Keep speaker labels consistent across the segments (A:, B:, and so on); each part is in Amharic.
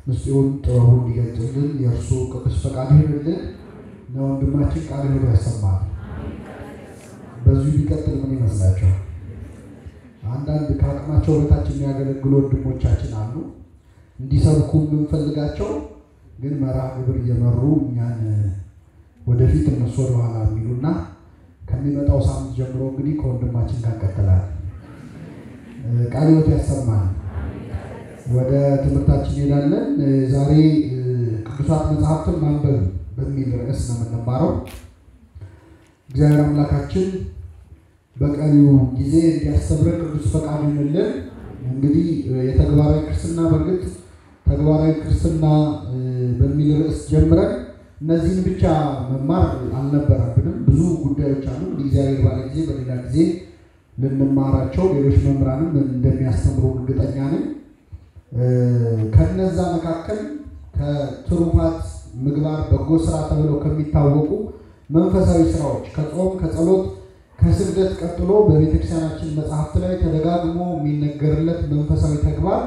A: ምስጢሩን ጥበቡን እንዲገልጽልን የእርሱ ቅዱስ ፈቃድ ይሁንልን። ለወንድማችን ቃል ይሁን ያሰማል። በዚህ ቢቀጥል ምን ይመስላችኋል? አንዳንድ ከአቅማቸው በታች የሚያገለግሉ ወንድሞቻችን አሉ። እንዲሰብኩ የምንፈልጋቸው ግን መርሃ ግብር እየመሩ እኛን ወደፊት እነሱ ወደ ኋላ የሚሉና ከሚመጣው ሳምንት ጀምሮ እንግዲህ ከወንድማችን ጋር እንቀጥላለን። ቃል ይሁን ያሰማል። ወደ ትምህርታችን እንሄዳለን። ዛሬ ቅዱሳት መጻሕፍትን ማንበብ በሚል ርዕስ ነው የምንማረው። እግዚአብሔር አምላካችን በቀሪው ጊዜ እንዲያስተምረን ቅዱስ ፈቃዱ ይሁንልን። እንግዲህ የተግባራዊ ክርስትና በርግጥ ተግባራዊ ክርስትና በሚል ርዕስ ጀምረን እነዚህን ብቻ መማር አልነበረብንም። ብዙ ጉዳዮች አሉ። እግዚአብሔር ባለ ጊዜ በሌላ ጊዜ ልንማራቸው ሌሎች መምህራንም እንደሚያስተምሩ እርግጠኛ ነኝ። ከነዛ መካከል ከትሩፋት ምግባር በጎ ስራ ተብለው ከሚታወቁ መንፈሳዊ ስራዎች ከጾም ከጸሎት ከስግደት ቀጥሎ በቤተክርስቲያናችን መጽሐፍት ላይ ተደጋግሞ የሚነገርለት መንፈሳዊ ተግባር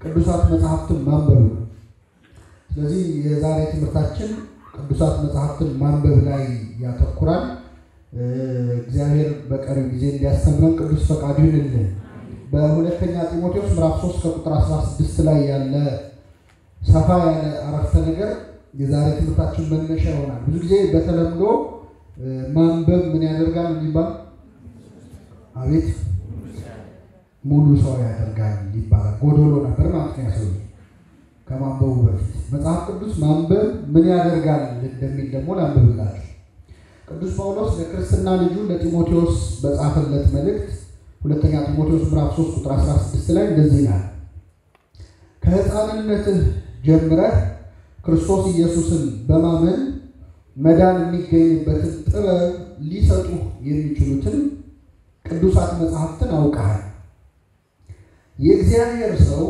A: ቅዱሳት መጽሐፍትን ማንበብ ነው። ስለዚህ የዛሬ ትምህርታችን ቅዱሳት መጽሐፍትን ማንበብ ላይ ያተኩራል። እግዚአብሔር በቀሪው ጊዜ እንዲያስተምረን ቅዱስ ፈቃዱ ይሁንልን። በሁለተኛ ጢሞቴዎስ ምዕራፍ 3 ከቁጥር 16 ላይ ያለ ሰፋ ያለ አረፍተ ነገር የዛሬ ትምህርታችን መነሻ ይሆናል። ብዙ ጊዜ በተለምዶ ማንበብ ምን ያደርጋል እንዲባል አቤት ሙሉ ሰው ያደርጋል ይባላል። ጎዶሎ ነበር ማለት ነው ሰው ከማንበቡ በፊት መጽሐፍ ቅዱስ ማንበብ ምን ያደርጋል እንደሚል ደግሞ ላንብብላችሁ። ቅዱስ ጳውሎስ ለክርስትና ልጁ ለጢሞቴዎስ በጻፈለት መልእክት ሁለተኛ ጢሞቴዎስ ምዕራፍ 3 ቁጥር 16 ላይ እንደዚህ ይላል። ከሕፃንነትህ ጀምረህ ክርስቶስ ኢየሱስን በማመን መዳን የሚገኝበትን ጥበብ ሊሰጡ የሚችሉትን ቅዱሳት መጽሐፍትን አውቀሃል። የእግዚአብሔር ሰው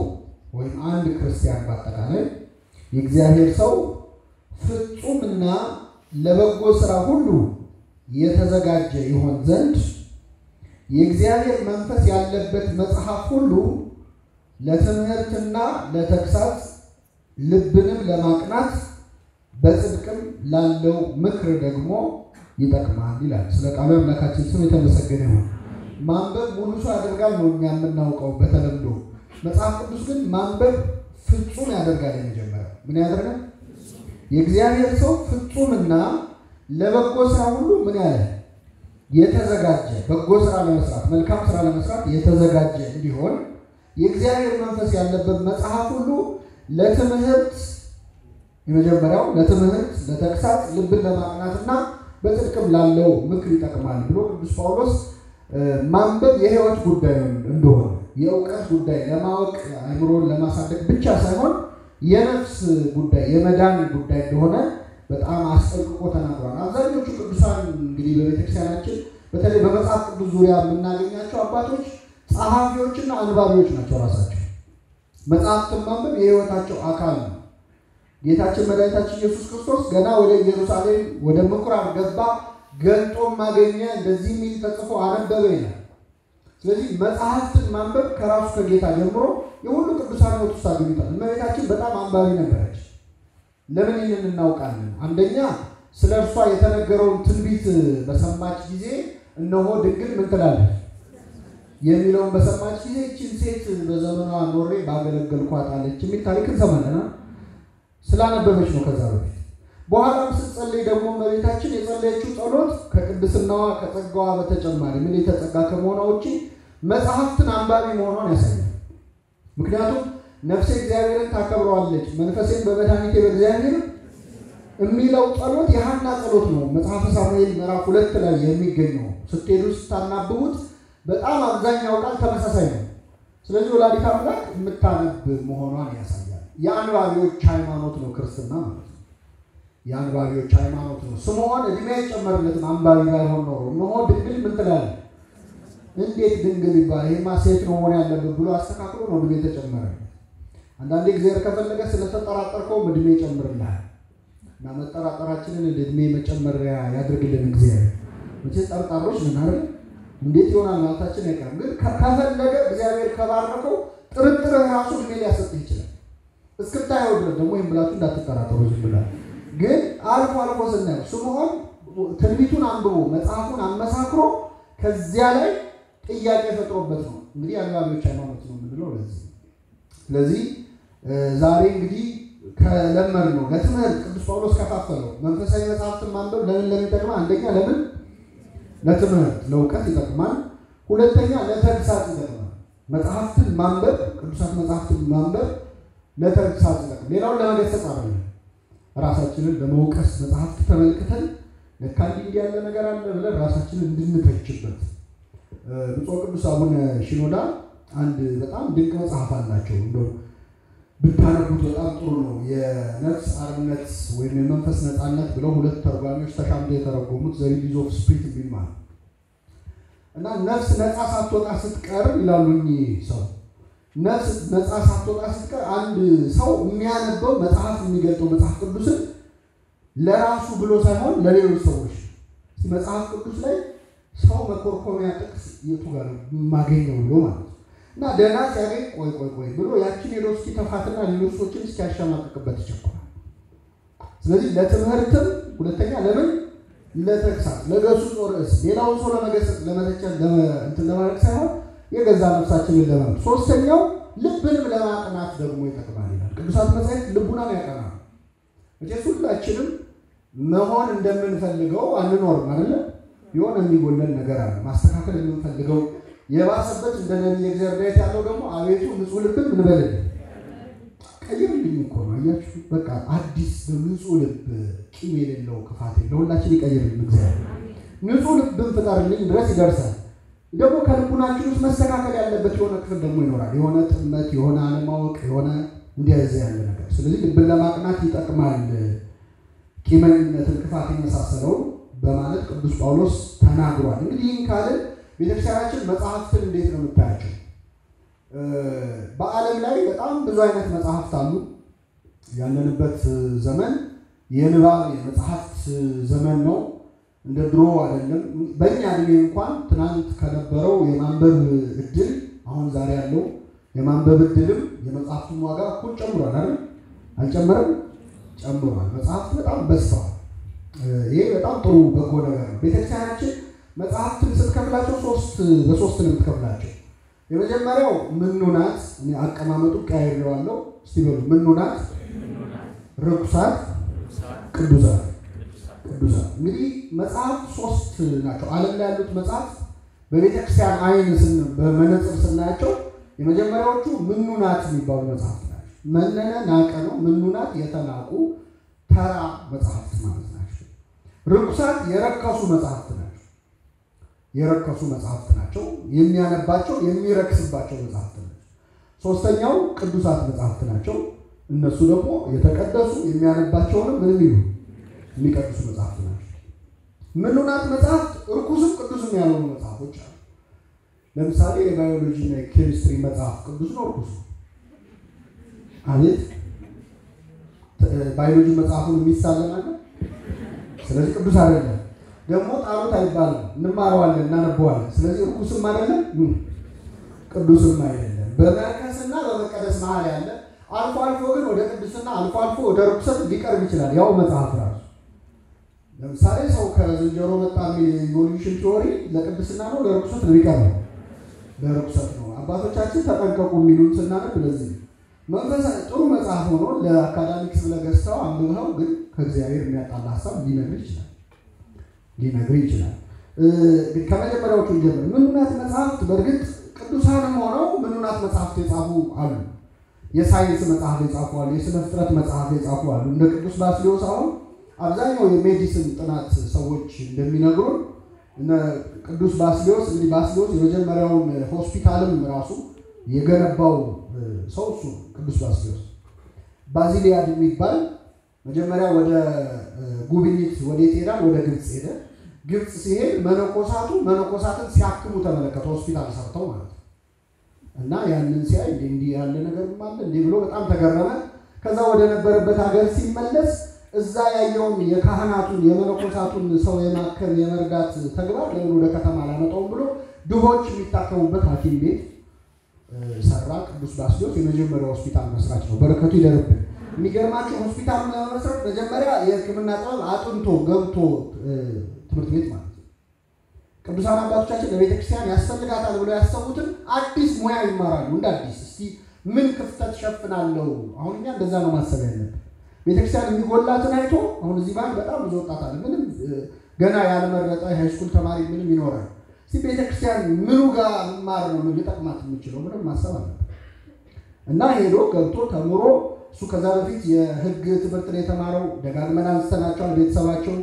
A: ወይም አንድ ክርስቲያን በአጠቃላይ የእግዚአብሔር ሰው ፍጹምና ለበጎ ሥራ ሁሉ የተዘጋጀ ይሆን ዘንድ የእግዚአብሔር መንፈስ ያለበት መጽሐፍ ሁሉ ለትምህርትና ለተግሳጽ ልብንም ለማቅናት በጽድቅም ላለው ምክር ደግሞ ይጠቅማል ይላል። ስለ ቃሉ አምላካችን ስም የተመሰገነ ይሁን። ማንበብ ሙሉ ሰው ያደርጋል ነው እኛ የምናውቀው በተለምዶ። መጽሐፍ ቅዱስ ግን ማንበብ ፍጹም ያደርጋል። የመጀመሪያው ምን ያደርጋል? የእግዚአብሔር ሰው ፍጹምና ለበጎ ሥራ ሁሉ ምን ያለ የተዘጋጀ በጎ ሥራ ለመስራት መልካም ሥራ ለመስራት የተዘጋጀ እንዲሆን የእግዚአብሔር መንፈስ ያለበት መጽሐፍ ሁሉ ለትምህርት የመጀመሪያው ለትምህርት ለተግሳጽ ልብን ለማቅናትና በጽድቅም ላለው ምክር ይጠቅማል ብሎ ቅዱስ ጳውሎስ ማንበብ የሕይወት ጉዳይ እንደሆነ የእውቀት ጉዳይ ለማወቅ አእምሮን ለማሳደግ ብቻ ሳይሆን የነፍስ ጉዳይ የመዳን ጉዳይ እንደሆነ በጣም አስጠንቅቆ ተናግሯል። አብዛኞቹ ቅዱሳን እንግዲህ በቤተክርስቲያናችን በተለይ በመጽሐፍ ቅዱስ ዙሪያ የምናገኛቸው አባቶች ጸሐፊዎችና አንባቢዎች ናቸው። ራሳቸው መጽሐፍትን ማንበብ የሕይወታቸው አካል ነው። ጌታችን መድኃኒታችን ኢየሱስ ክርስቶስ ገና ወደ ኢየሩሳሌም ወደ ምኩራብ ገባ፣ ገልጦም አገኘ፣ እንደዚህ የሚል ተጽፎ አነበበ ይላል። ስለዚህ መጽሐፍትን ማንበብ ከራሱ ከጌታ ጀምሮ የሁሉ ቅዱሳን ሕይወት ውስጥ አግኝቷል። እመቤታችን በጣም አንባቢ ነበረች። ለምን ይህንን እናውቃለን? አንደኛ ስለርሷ የተነገረውን ትንቢት በሰማች ጊዜ እነሆ ድንግል ምን ትላለች የሚለውን በሰማች ጊዜ እቺን ሴት በዘመኗ ኖሬ ባገለገልኳት አለች የሚል ታሪክ እንሰማለና ስላነበበች ነው። ከዛ በፊት በኋላም ስትጸልይ ደግሞ እመቤታችን የጸለየችው ጸሎት ከቅድስናዋ ከጸጋዋ በተጨማሪ ምን የተጸጋ ከመሆኗ ውጪ መጽሐፍትን አንባቢ መሆኗን ያሳያል። ምክንያቱም ነፍሴ እግዚአብሔርን ታከብረዋለች መንፈሴን በመድኃኒቴ በእግዚአብሔር የሚለው ጸሎት የሐና ጸሎት ነው። መጽሐፈ ሳሙኤል ምዕራፍ 2 ላይ የሚገኘው ስትሄዱ ስታናብቡት በጣም አብዛኛው ቃል ተመሳሳይ ነው። ስለዚህ ወላዲተ አምላክ የምታነብ መሆኗን ያሳያል። የአንባቢዎች ሃይማኖት ነው ክርስትና ማለት ነው። የአንባቢዎች ሃይማኖት ነው። ስምዖን እድሜ አይጨመርለትም አንባቢ ባይሆን ኖሮ እነሆ ድንግል ምን ትላለች እንዴት ድንግል ይባል ይሄማ ሴት ነው መሆን ያለበት ብሎ አስተካክሎ ነው እድሜ ተጨመረ። አንዳንዴ እግዚአብሔር ከፈለገ ስለተጠራጠርከው እድሜ ይጨምርልሃል እና መጠራጠራችንን እድሜ መጨመሪያ ያድርግልን እግዚአብሔር። መቼ ጠርጣሮች ምን አይደል እንዴት ይሆናል ማለታችን አይቀርም። ግን ከፈለገ እግዚአብሔር ከባረከው ጥርጥር ራሱ እድሜ ሊያሰጥህ ይችላል። እስክታየው ድረስ ደግሞ ይሄን ብላችሁ እንዳትጠራጠሩ ዝም ብላችሁ ግን አልፎ አልፎ ስናየው ስምዖን ትንቢቱን አንብቦ መጽሐፉን አመሳክሮ ከዚያ ላይ ጥያቄ ፈጥሮበት ነው እንግዲህ አንባቢዎች ሃይማኖት ነው የምንለው ለዚህ። ስለዚህ ዛሬ እንግዲህ ከለመር ነው ለትምህርት ቅዱስ ጳውሎስ ከፋፈለው መንፈሳዊ መጽሐፍትን ማንበብ ለምን ይጠቅማል? አንደኛ ለምን ለትምህርት ለእውቀት ይጠቅማል። ሁለተኛ ለተግሳጽ ይጠቅማል። መጽሐፍትን ማንበብ ቅዱሳት መጽሐፍትን ማንበብ ለተግሳጽ ይጠቅማል። ሌላው ለመገሰጽ አይደለም። ራሳችንን ለመውቀስ መጽሐፍት ተመልክተን ለካ እንዲህ ያለ ነገር አለ ብለን ራሳችንን እንድንተችበት ብፁዕ ቅዱስ አቡነ ሽኖዳ አንድ በጣም ድንቅ መጽሐፍ አላቸው። እንደው ብታነቡት በጣም ጥሩ ነው። የነፍስ አርነት ወይም የመንፈስ ነፃነት ብለው ሁለት ተርጓሚዎች ተሻምደው የተረጎሙት ዘ ሪሊዝ ኦፍ ስፒሪት ቢማር እና ነፍስ ነፃ ሳትወጣ ስትቀር ይላሉኝ ሰው ነፍስ ነፃ ሳትወጣ ስትቀር አንድ ሰው የሚያነበው መጽሐፍ የሚገልጠው መጽሐፍ ቅዱስን ለራሱ ብሎ ሳይሆን ለሌሎች ሰዎች መጽሐፍ ቅዱስ ላይ ሰው መኮርኮሚያ ጥቅስ የቱ ጋር ማገኘው ብሎ ማለት ነው እና ደህና ሲያገኝ ቆይ ብሎ ያችን ሄዶስኪ ተፋትና ሌሎች ሰዎችን ሲያሸማቅቅበት ይቸኩላል። ስለዚህ ለትምህርትም ሁለተኛ ለምን ለተግሳጽ ለገሱጽ ርዕስ ሌላውን ሰው ለመገሰጽ ለመተቸት እንትን ለማድረግ ሳይሆን የገዛ ነፍሳችንን ለማለት ሶስተኛው ልብንም ለማቅናት ደግሞ ይጠቅማል ይላል ቅዱሳት መጻሕፍት። ልቡናን ያቀናል። እዚህ ሁላችንም መሆን እንደምንፈልገው አንኖርም አይደል? የሆነ የሚጎለን ነገር አለ ማስተካከል የምንፈልገው የባሰበት እንደነዚህ እግዚአብሔር ዳይት ያለው ደግሞ አቤቱ ንጹህ ልብን ምን በልልኝ ቀይርልኝ እኮ ነው። አያችሁ በቃ አዲስ ንጹህ ልብ ቂም የሌለው ክፋት የሌለው ሁላችን ይቀይርልን እግዚአብሔር። ንጹህ ልብን ፍጠርልኝ ድረስ ይደርሳል። ደግሞ ከልቡናችን ውስጥ መስተካከል ያለበት የሆነ ክፍል ደግሞ ይኖራል። የሆነ ጥመት የሆነ አለማወቅ የሆነ እንዲያዘ ያለ ነገር። ስለዚህ ልብን ለማቅናት ይጠቅማል ቂመኝነትን ክፋት የመሳሰለው በማለት ቅዱስ ጳውሎስ ተናግሯል። እንግዲህ ይህን ካልን ቤተክርስቲያናችን መጽሐፍትን እንዴት ነው የምታያቸው? በዓለም ላይ በጣም ብዙ አይነት መጽሐፍት አሉ። ያለንበት ዘመን የንባብ የመጽሐፍት ዘመን ነው። እንደ ድሮ አይደለም። በእኛ እድሜ እንኳን ትናንት ከነበረው የማንበብ እድል አሁን ዛሬ ያለው የማንበብ እድልም የመጽሐፍቱን ዋጋ እኩል ጨምሯል አይደል? አልጨመረም? ጨምሯል። መጽሐፍት በጣም በዝተዋል። ይሄ በጣም ጥሩ በጎ ነገር ነው። ቤተክርስቲያናችን መጽሐፍትን ስትከፍላቸው በሶስት ነው የምትከፍላቸው። የመጀመሪያው ምኑናት እኔ አቀማመጡ ቀያይሬዋለሁ። እስቲ በሉ ምኑናት፣ ርኩሳት፣ ቅዱሳት። እንግዲህ መጽሐፍ ሶስት ናቸው። ዓለም ላይ ያሉት መጽሐፍ በቤተክርስቲያን አይን በመነጽር ስናያቸው የመጀመሪያዎቹ ምኑናት የሚባሉ መጽሐፍት ናቸው። መነነ ናቀ ነው። ምኑናት የተናቁ ተራ መጽሐፍት ማለት ናቸው። ርኩሳት የረከሱ መጽሐፍት ናቸው። የሚያነባቸው የሚረክስባቸው መጽሐፍት ናቸው። ሶስተኛው ቅዱሳት መጽሐፍት ናቸው። እነሱ ደግሞ የተቀደሱ የሚያነባቸውንም ምን ይሉ የሚቀድሱ መጽሐፍት ናቸው። ምኑናት መጽሐፍት ርኩስም ቅዱስም ያልሆኑ መጽሐፎች አሉ። ለምሳሌ የባዮሎጂ እና የኬሚስትሪ መጽሐፍ ቅዱስ ነው ርኩስ ነው? አቤት ባዮሎጂ መጽሐፉን የሚሳለናል። ስለዚህ ቅዱስ አይደለም። ደግሞ ጣሉት አይባልም። እንማረዋለን እናነበዋለን። ስለዚህ ርኩስም አይደለም ቅዱስም አይደለም። በመርከስና በመቀደስ መሃል ያለ አልፎ አልፎ ግን ወደ ቅዱስና አልፎ አልፎ ወደ ርኩሰት ሊቀርብ ይችላል። ያው መጽሐፍ ራሱ ለምሳሌ ሰው ከዝንጀሮ መጣ የሚል ኢቮሉሽን ቲዮሪ ለቅድስና ነው ለርኩሰት ነው ይቀርባል? ለርኩሰት ነው። አባቶቻችን ተጠንቀቁ የሚሉን ስናነብ ለዚህ መንፈሳዊ ጥሩ መጽሐፍ ሆኖ ለአካዳሚክስ ለገዝተው አንብበው ግን ከእግዚአብሔር የሚያጣላ ሐሳብ ሊነግር ይችላል። ከመጀመሪያዎቹ ጀምር ምኑናት መጽሐፍት በእርግጥ ቅዱሳንም ሆነው ምኑናት መጽሐፍት የጻፉ አሉ። የሳይንስ መጽሐፍ የጻፉ አሉ። የስነ ፍጥረት መጽሐፍ የጻፉ አሉ። እንደ ቅዱስ ባስልዮስ አሁን አብዛኛው የሜዲሲን ጥናት ሰዎች እንደሚነግሩን ቅዱስ ባስልዮስ እንግዲህ ባስልዮስ የመጀመሪያውን ሆስፒታልም ራሱ የገነባው ሰው እሱ ቅዱስ ባስልዮስ ባዚሊያድ የሚባል መጀመሪያ ወደ ጉብኝት ወዴት ሄዳ? ወደ ግብጽ ሄደ። ግብጽ ሲሄድ መነኮሳትን ሲያክሙ ተመለከተ። ሆስፒታል ሰርተው ማለት ነው። እና ያንን ሲያይ እንዲህ ያለ ነገር ማለት እንዴ ብሎ በጣም ተገረመ። ከዛ ወደ ነበረበት ሀገር ሲመለስ እዛ ያየውን የካህናቱን የመነኮሳቱን ሰው የማከም የመርዳት ተግባር ለምን ወደ ከተማ ላመጣው ብሎ ድሆች የሚታከሙበት ሐኪም ቤት ሰራ። ቅዱስ ባስልዮስ የመጀመሪያው ሆስፒታል መስራች ነው። በረከቱ ይደርብን። የሚገርማችሁ ሆስፒታሉን ለመመስረት መጀመሪያ የሕክምና ጥበብ አጥንቶ ገብቶ ትምህርት ቤት ማለት ነው። ቅዱሳን አባቶቻችን ለቤተክርስቲያን ያስፈልጋታል ብለው ያሰቡትን አዲስ ሙያ ይማራሉ። እንደ አዲስ እስቲ ምን ክፍተት ሸፍናለሁ? አሁን እኛ እንደዛ ነው ማሰብ ያለብን። ቤተክርስቲያን የሚጎላትን አይቶ አሁን እዚህ ባንክ በጣም ብዙ ወጣት አለ። ምንም ገና ያልመረጠ ሃይስኩል ተማሪ ምንም ይኖራል። እስቲ ቤተክርስቲያን ምኑ ጋር መማር ነው ሊጠቅማት የሚችለው ምንም ማሰብ አለበት። እና ሄዶ ገብቶ ተምሮ እሱ ከዛ በፊት የህግ ትምህርት ላይ የተማረው ደጋግመን አንስተናቸዋል። ቤተሰባቸው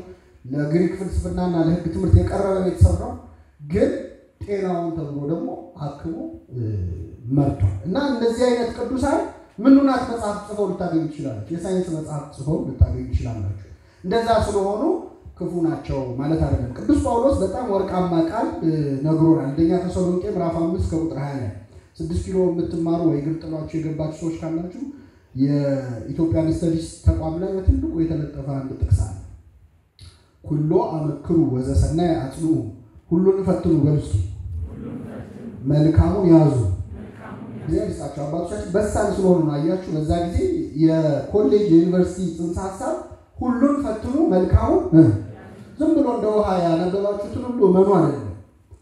A: ለግሪክ ፍልስፍናና ለህግ ትምህርት የቀረበ ቤተሰብ ነው። ግን ጤናውን ተምሮ ደግሞ አክሞ መርቷል። እና እንደዚህ አይነት ቅዱሳን ምኑናት መጽሐፍ ጽፈው ልታገኙ ትችላላችሁ። የሳይንስ መጽሐፍ ጽፈው ልታገኙ ትችላላችሁ። እንደዛ ስለሆኑ ክፉ ናቸው ማለት አይደለም። ቅዱስ ጳውሎስ በጣም ወርቃማ ቃል ነግሮናል። አንደኛ ተሰሎንቄ ምዕራፍ 5 ከቁጥር 20 ላይ 6 ኪሎ የምትማሩ ወይ ግር ጥሏችሁ የገባችሁ ሰዎች ካላችሁ የኢትዮጵያን ስተዲስ ተቋም ላይ በትልቁ የተለጠፈ አንድ ጥቅስ አለ። ኩሎ አመክሩ ወዘሰናይ አጽኑ፣ ሁሉን ፈትኑ በልሱ መልካሙን ያዙ። ይዛችሁ አባቶቻችን በሳል ስለሆኑ ነው። አያችሁ በዛ ጊዜ የኮሌጅ የዩኒቨርሲቲ ጽንሰ ሐሳብ ሁሉን ፈትኑ መልካሙን ዝም ብሎ እንደ ውሃ ያነበባችሁትን ሁሉ መኑ አይደለም።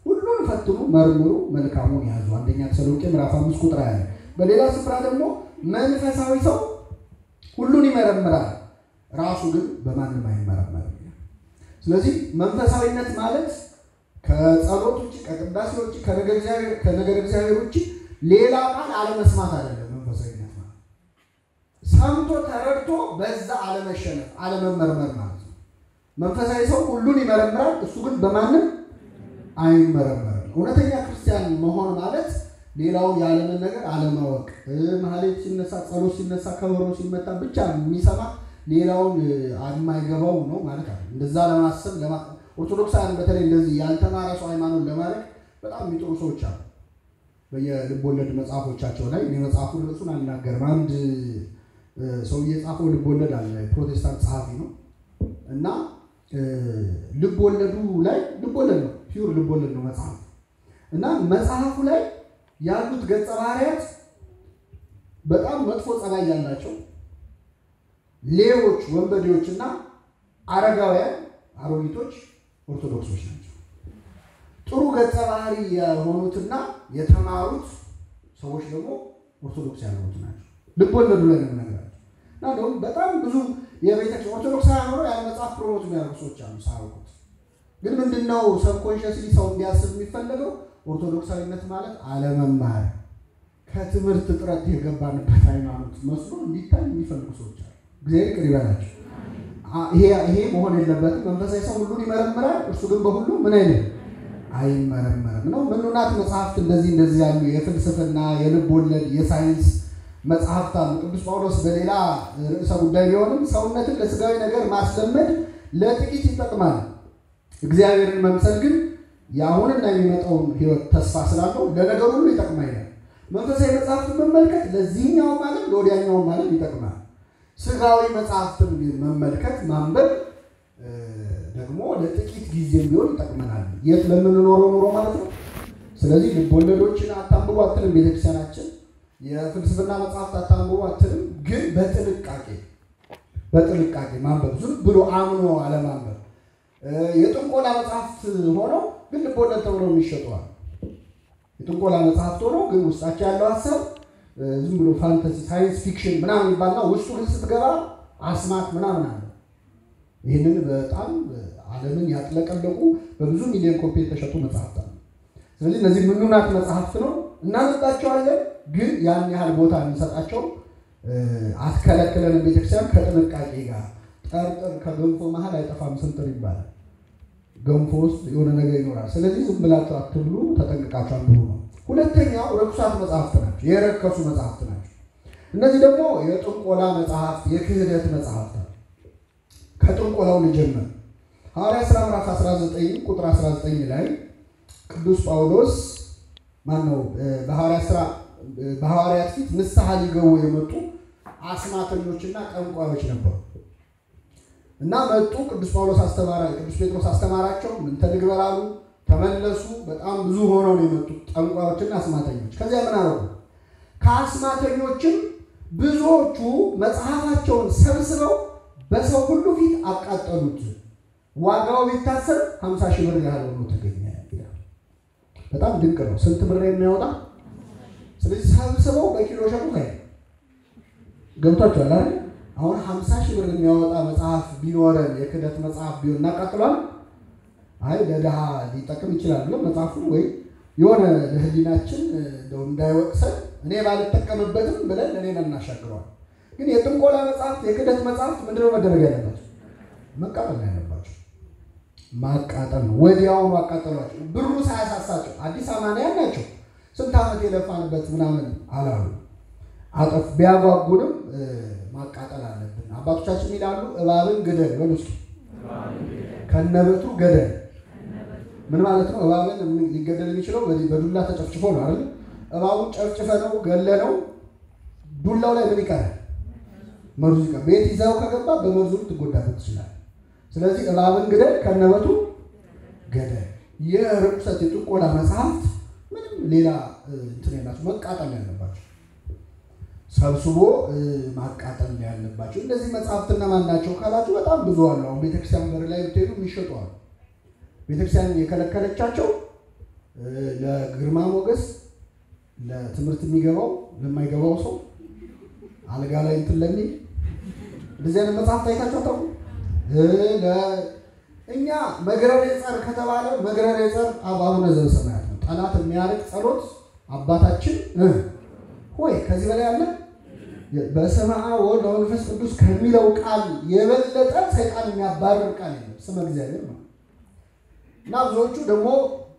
A: ሁሉን ፈትኑ መርምሩ መልካሙን ያዙ። አንደኛ ተሰሎንቄ ምዕራፍ 5 ቁጥር 20። በሌላ ስፍራ ደግሞ መንፈሳዊ ሰው ሁሉን ይመረምራል፣ ራሱ ግን በማንም አይመረመርም። ስለዚህ መንፈሳዊነት ማለት ከጸሎት ውጪ ከቅዳሴ ውጪ ከነገር እግዚአብሔር ውጪ ሌላ ቃል አለመስማት አይደለም። መንፈሳዊነት ማለት ሰምቶ ተረድቶ በዛ አለመሸነፍ አለመመርመር ማለት ነው። መንፈሳዊ ሰው ሁሉን ይመረምራል፣ እሱ ግን በማንም አይመረመርም። እውነተኛ ክርስቲያን መሆን ማለት ሌላውን ያለንን ነገር አለማወቅ፣ ማህሌት ሲነሳ ጸሎት ሲነሳ ከበሮ ሲመታ ብቻ የሚሰማ ሌላውን የማይገባው ነው ማለት አይደለም። እንደዛ ለማሰብ ኦርቶዶክሳውያን በተለይ እንደዚህ ያልተማረ ሰው ሃይማኖት ለማድረግ በጣም የሚጥሩ ሰዎች አሉ። በየልብ ወለድ መጽሐፎቻቸው ላይ የመጽሐፉን ርዕሱን አልናገርም። አንድ ሰው የጻፈው ልብ ወለድ አለ፣ ፕሮቴስታንት ጸሐፊ ነው። እና ልብ ወለዱ ላይ ልብ ወለድ ነው፣ ፒውር ልብ ወለድ ነው መጽሐፍ። እና መጽሐፉ ላይ ያሉት ገጸ ባህሪያት በጣም መጥፎ ጸባይ ያላቸው ሌቦች፣ ወንበዴዎችና አረጋውያን አሮጊቶች ኦርቶዶክሶች ናቸው። ጥሩ ገጸ ባህሪ የሆኑትና የተማሩት ሰዎች ደግሞ ኦርቶዶክስ ያልሆኑት ናቸው። ልብ ወለዱ ላይ ነው ነገራቸው። እና ደግሞ በጣም ብዙ የቤተክርስቲያን ኦርቶዶክሳውያን ሆነው ያለ መጽሐፍ ፕሮሞት የሚያደርጉ ሰዎች አሉ ሳያውቁት። ግን ምንድነው ሰብኮንሺየስሊ ሰው እንዲያስብ የሚፈልገው ኦርቶዶክሳዊነት ማለት አለመማር ከትምህርት ጥረት የገባንበት ሃይማኖት መስሎ እንዲታይ የሚፈልጉ ሰዎች አሉ። እግዚአብሔር ይቅር ይበላቸው። ይሄ መሆን የለበትም። መንፈሳዊ ሰው ሁሉን ይመረምራል፣ እርሱ ግን በሁሉ ምን አይነት አይመረመርም ነው። ምኑናት መጽሐፍት እንደዚህ ያሉ የፍልስፍና የልብ ወለድ የሳይንስ መጽሐፍት አሉ። ቅዱስ ጳውሎስ በሌላ ርዕሰ ጉዳይ ቢሆንም ሰውነትን ለስጋዊ ነገር ማስለመድ ለጥቂት ይጠቅማል፣ እግዚአብሔርን መምሰል ግን የአሁንና የሚመጣውን ሕይወት ተስፋ ስላለው ለነገር ሁሉ ይጠቅማል። መንፈሳዊ መጽሐፍትን መመልከት ለዚህኛው ማለት ለወዲያኛው ማለት ይጠቅማል። ስጋዊ መጽሐፍትን መመልከት ማንበብ ደግሞ ለጥቂት ጊዜ ቢሆን ይጠቅመናል። የት ለምንኖረው ኑሮ ማለት ነው። ስለዚህ ልብ ወለዶችን አታንብቡ አትልም ቤተክርስቲያናችን። የፍልስፍና መጽሐፍት አታንብቡ አትልም። ግን በጥንቃቄ ማንበብ፣ ዝም ብሎ አምኖ አለማንበብ። የጥንቆላ መጽሐፍት ሆነው ግን ልቦለድ ተብለው የሚሸጡዋል። የጥንቆላ መጽሐፍት ሆነው ግን ውስጣቸው ያለው ሐሳብ ዝም ብሎ ፋንታሲ ሳይንስ ፊክሽን ምናምን ይባልና ውስጡ ግን ስትገባ አስማት ምናምን አለ። ይህንን በጣም ዓለምን ያጥለቀለቁ በብዙ ሚሊዮን ኮፒ የተሸጡ መጽሐፍት አሉ። ስለዚህ እነዚህ ምኑናት መጽሐፍት ነው እናነባቸዋለን፣ ግን ያን ያህል ቦታ እንሰጣቸው አትከለክለንም። ቤተክርስቲያን ከጥንቃቄ ጋር ጠርጥር ከገንፎ መሃል አይጠፋም ስንጥር ይባላል። ገንፎ ውስጥ የሆነ ነገር ይኖራል። ስለዚህ ዝም ብላችሁ አትብሉ፣ ተጠንቅቃችሁ አንብቡ ነው። ሁለተኛው ርኩሳት መጽሐፍት ናቸው፣ የረከሱ መጽሐፍት ናቸው። እነዚህ ደግሞ የጥንቆላ መጽሐፍት፣ የክህደት መጽሐፍት ናቸው። ከጥንቆላው ልጀምር። ሐዋርያት ሥራ ምዕራፍ 19 ቁጥር 19 ላይ ቅዱስ ጳውሎስ በሐዋርያት ፊት ንስሐ ሊገቡ የመጡ አስማተኞችና ጠንቋዮች ነበሩ እና መጡ። ቅዱስ ጳውሎስ አስተማራ፣ ቅዱስ ጴጥሮስ አስተማራቸው። ምን ተንግበራሉ፣ ተመለሱ። በጣም ብዙ ሆነው ነው የመጡት ጠንቋዮችና አስማተኞች። ከዚያ ምን አደረጉ? ከአስማተኞችም ብዙዎቹ መጽሐፋቸውን ሰብስበው በሰው ሁሉ ፊት አቃጠሉት። ዋጋው ቢታሰብ 50,000 ብር ያህል ሆኖ ተገኘ ይላል። በጣም ድንቅ ነው። ስንት ብር የሚያወጣ? ስለዚህ ሰብስበው በኪሎ ሸጡ። ገብቷችኋል አይደል? አሁን 50,000 ብር የሚያወጣ መጽሐፍ ቢኖረን የክህደት መጽሐፍ ቢሆን እናቃጥሏል? አይ ለድሃ ሊጠቅም ይችላል ብለን መጽሐፉ ወይ የሆነ ለህሊናችን እንደው እንዳይወቅሰን እኔ ባልጠቀምበትም ብለን እኔን እናሻግረዋል። ግን የጥንቆላ መጽሐፍት፣ የክህደት መጽሐፍት ምንድነው መደረግ ያለባቸው? መቃጠል ነው ያለባቸው። ማቃጠል ነው። ወዲያው ማቃጠሏቸው። ብሩ ሳያሳሳቸው አዲስ አማንያን ናቸው። ስንት ዓመት የለፋንበት ምናምን አላሉ። አጠፍ ቢያጓጉንም ማቃጠል አለብን። አባቶቻችን ይላሉ እባብን ግደል በሉ እስኪ። ከነበቱ ገደል ምን ማለት ነው? እባብን ሊገደል የሚችለው በዱላ ተጨፍጭፎ ነው አይደል? እባቡን ጨፍጭፈነው ገለነው ዱላው ላይ ምን ይቀራል? መርዙ ይቀር። ቤት ይዘው ከገባ በመርዙ ትጎዳበት ይችላል። ስለዚህ እባብን ግደል ከነበቱ ገደል። የርኩሰት የጥንቆላ መጽሐፍት ምንም ሌላ እንትን የላቸው፣ መቃጠል ያለባቸው፣ ሰብስቦ ማቃጠል ያለባቸው። እነዚህ መጽሐፍት እነማን ናቸው ካላችሁ በጣም ብዙ አሉ። አሁን ቤተክርስቲያን በር ላይ ብትሄዱ የሚሸጡ አሉ። ቤተክርስቲያን የከለከለቻቸው ለግርማ ሞገስ፣ ለትምህርት የሚገባው ለማይገባው ሰው አልጋ ላይ እንትን ለሚል እንደዚህ አይነት መጽሐፍት አይታችሁ ታውቁ? እኛ መግረሬ ጸር ከተባለ መግረሬ ጸር አቡነ ዘበሰማያት ነው። ጠላት የሚያርቅ ጸሎት አባታችን ሆይ ከዚህ በላይ አለ? በስመ አብ ወወልድ ወመንፈስ ቅዱስ ከሚለው ቃል የበለጠ ሰይጣን የሚያባርር ቃል የለም። ስመ እግዚአብሔር ነው። እና ብዙዎቹ ደግሞ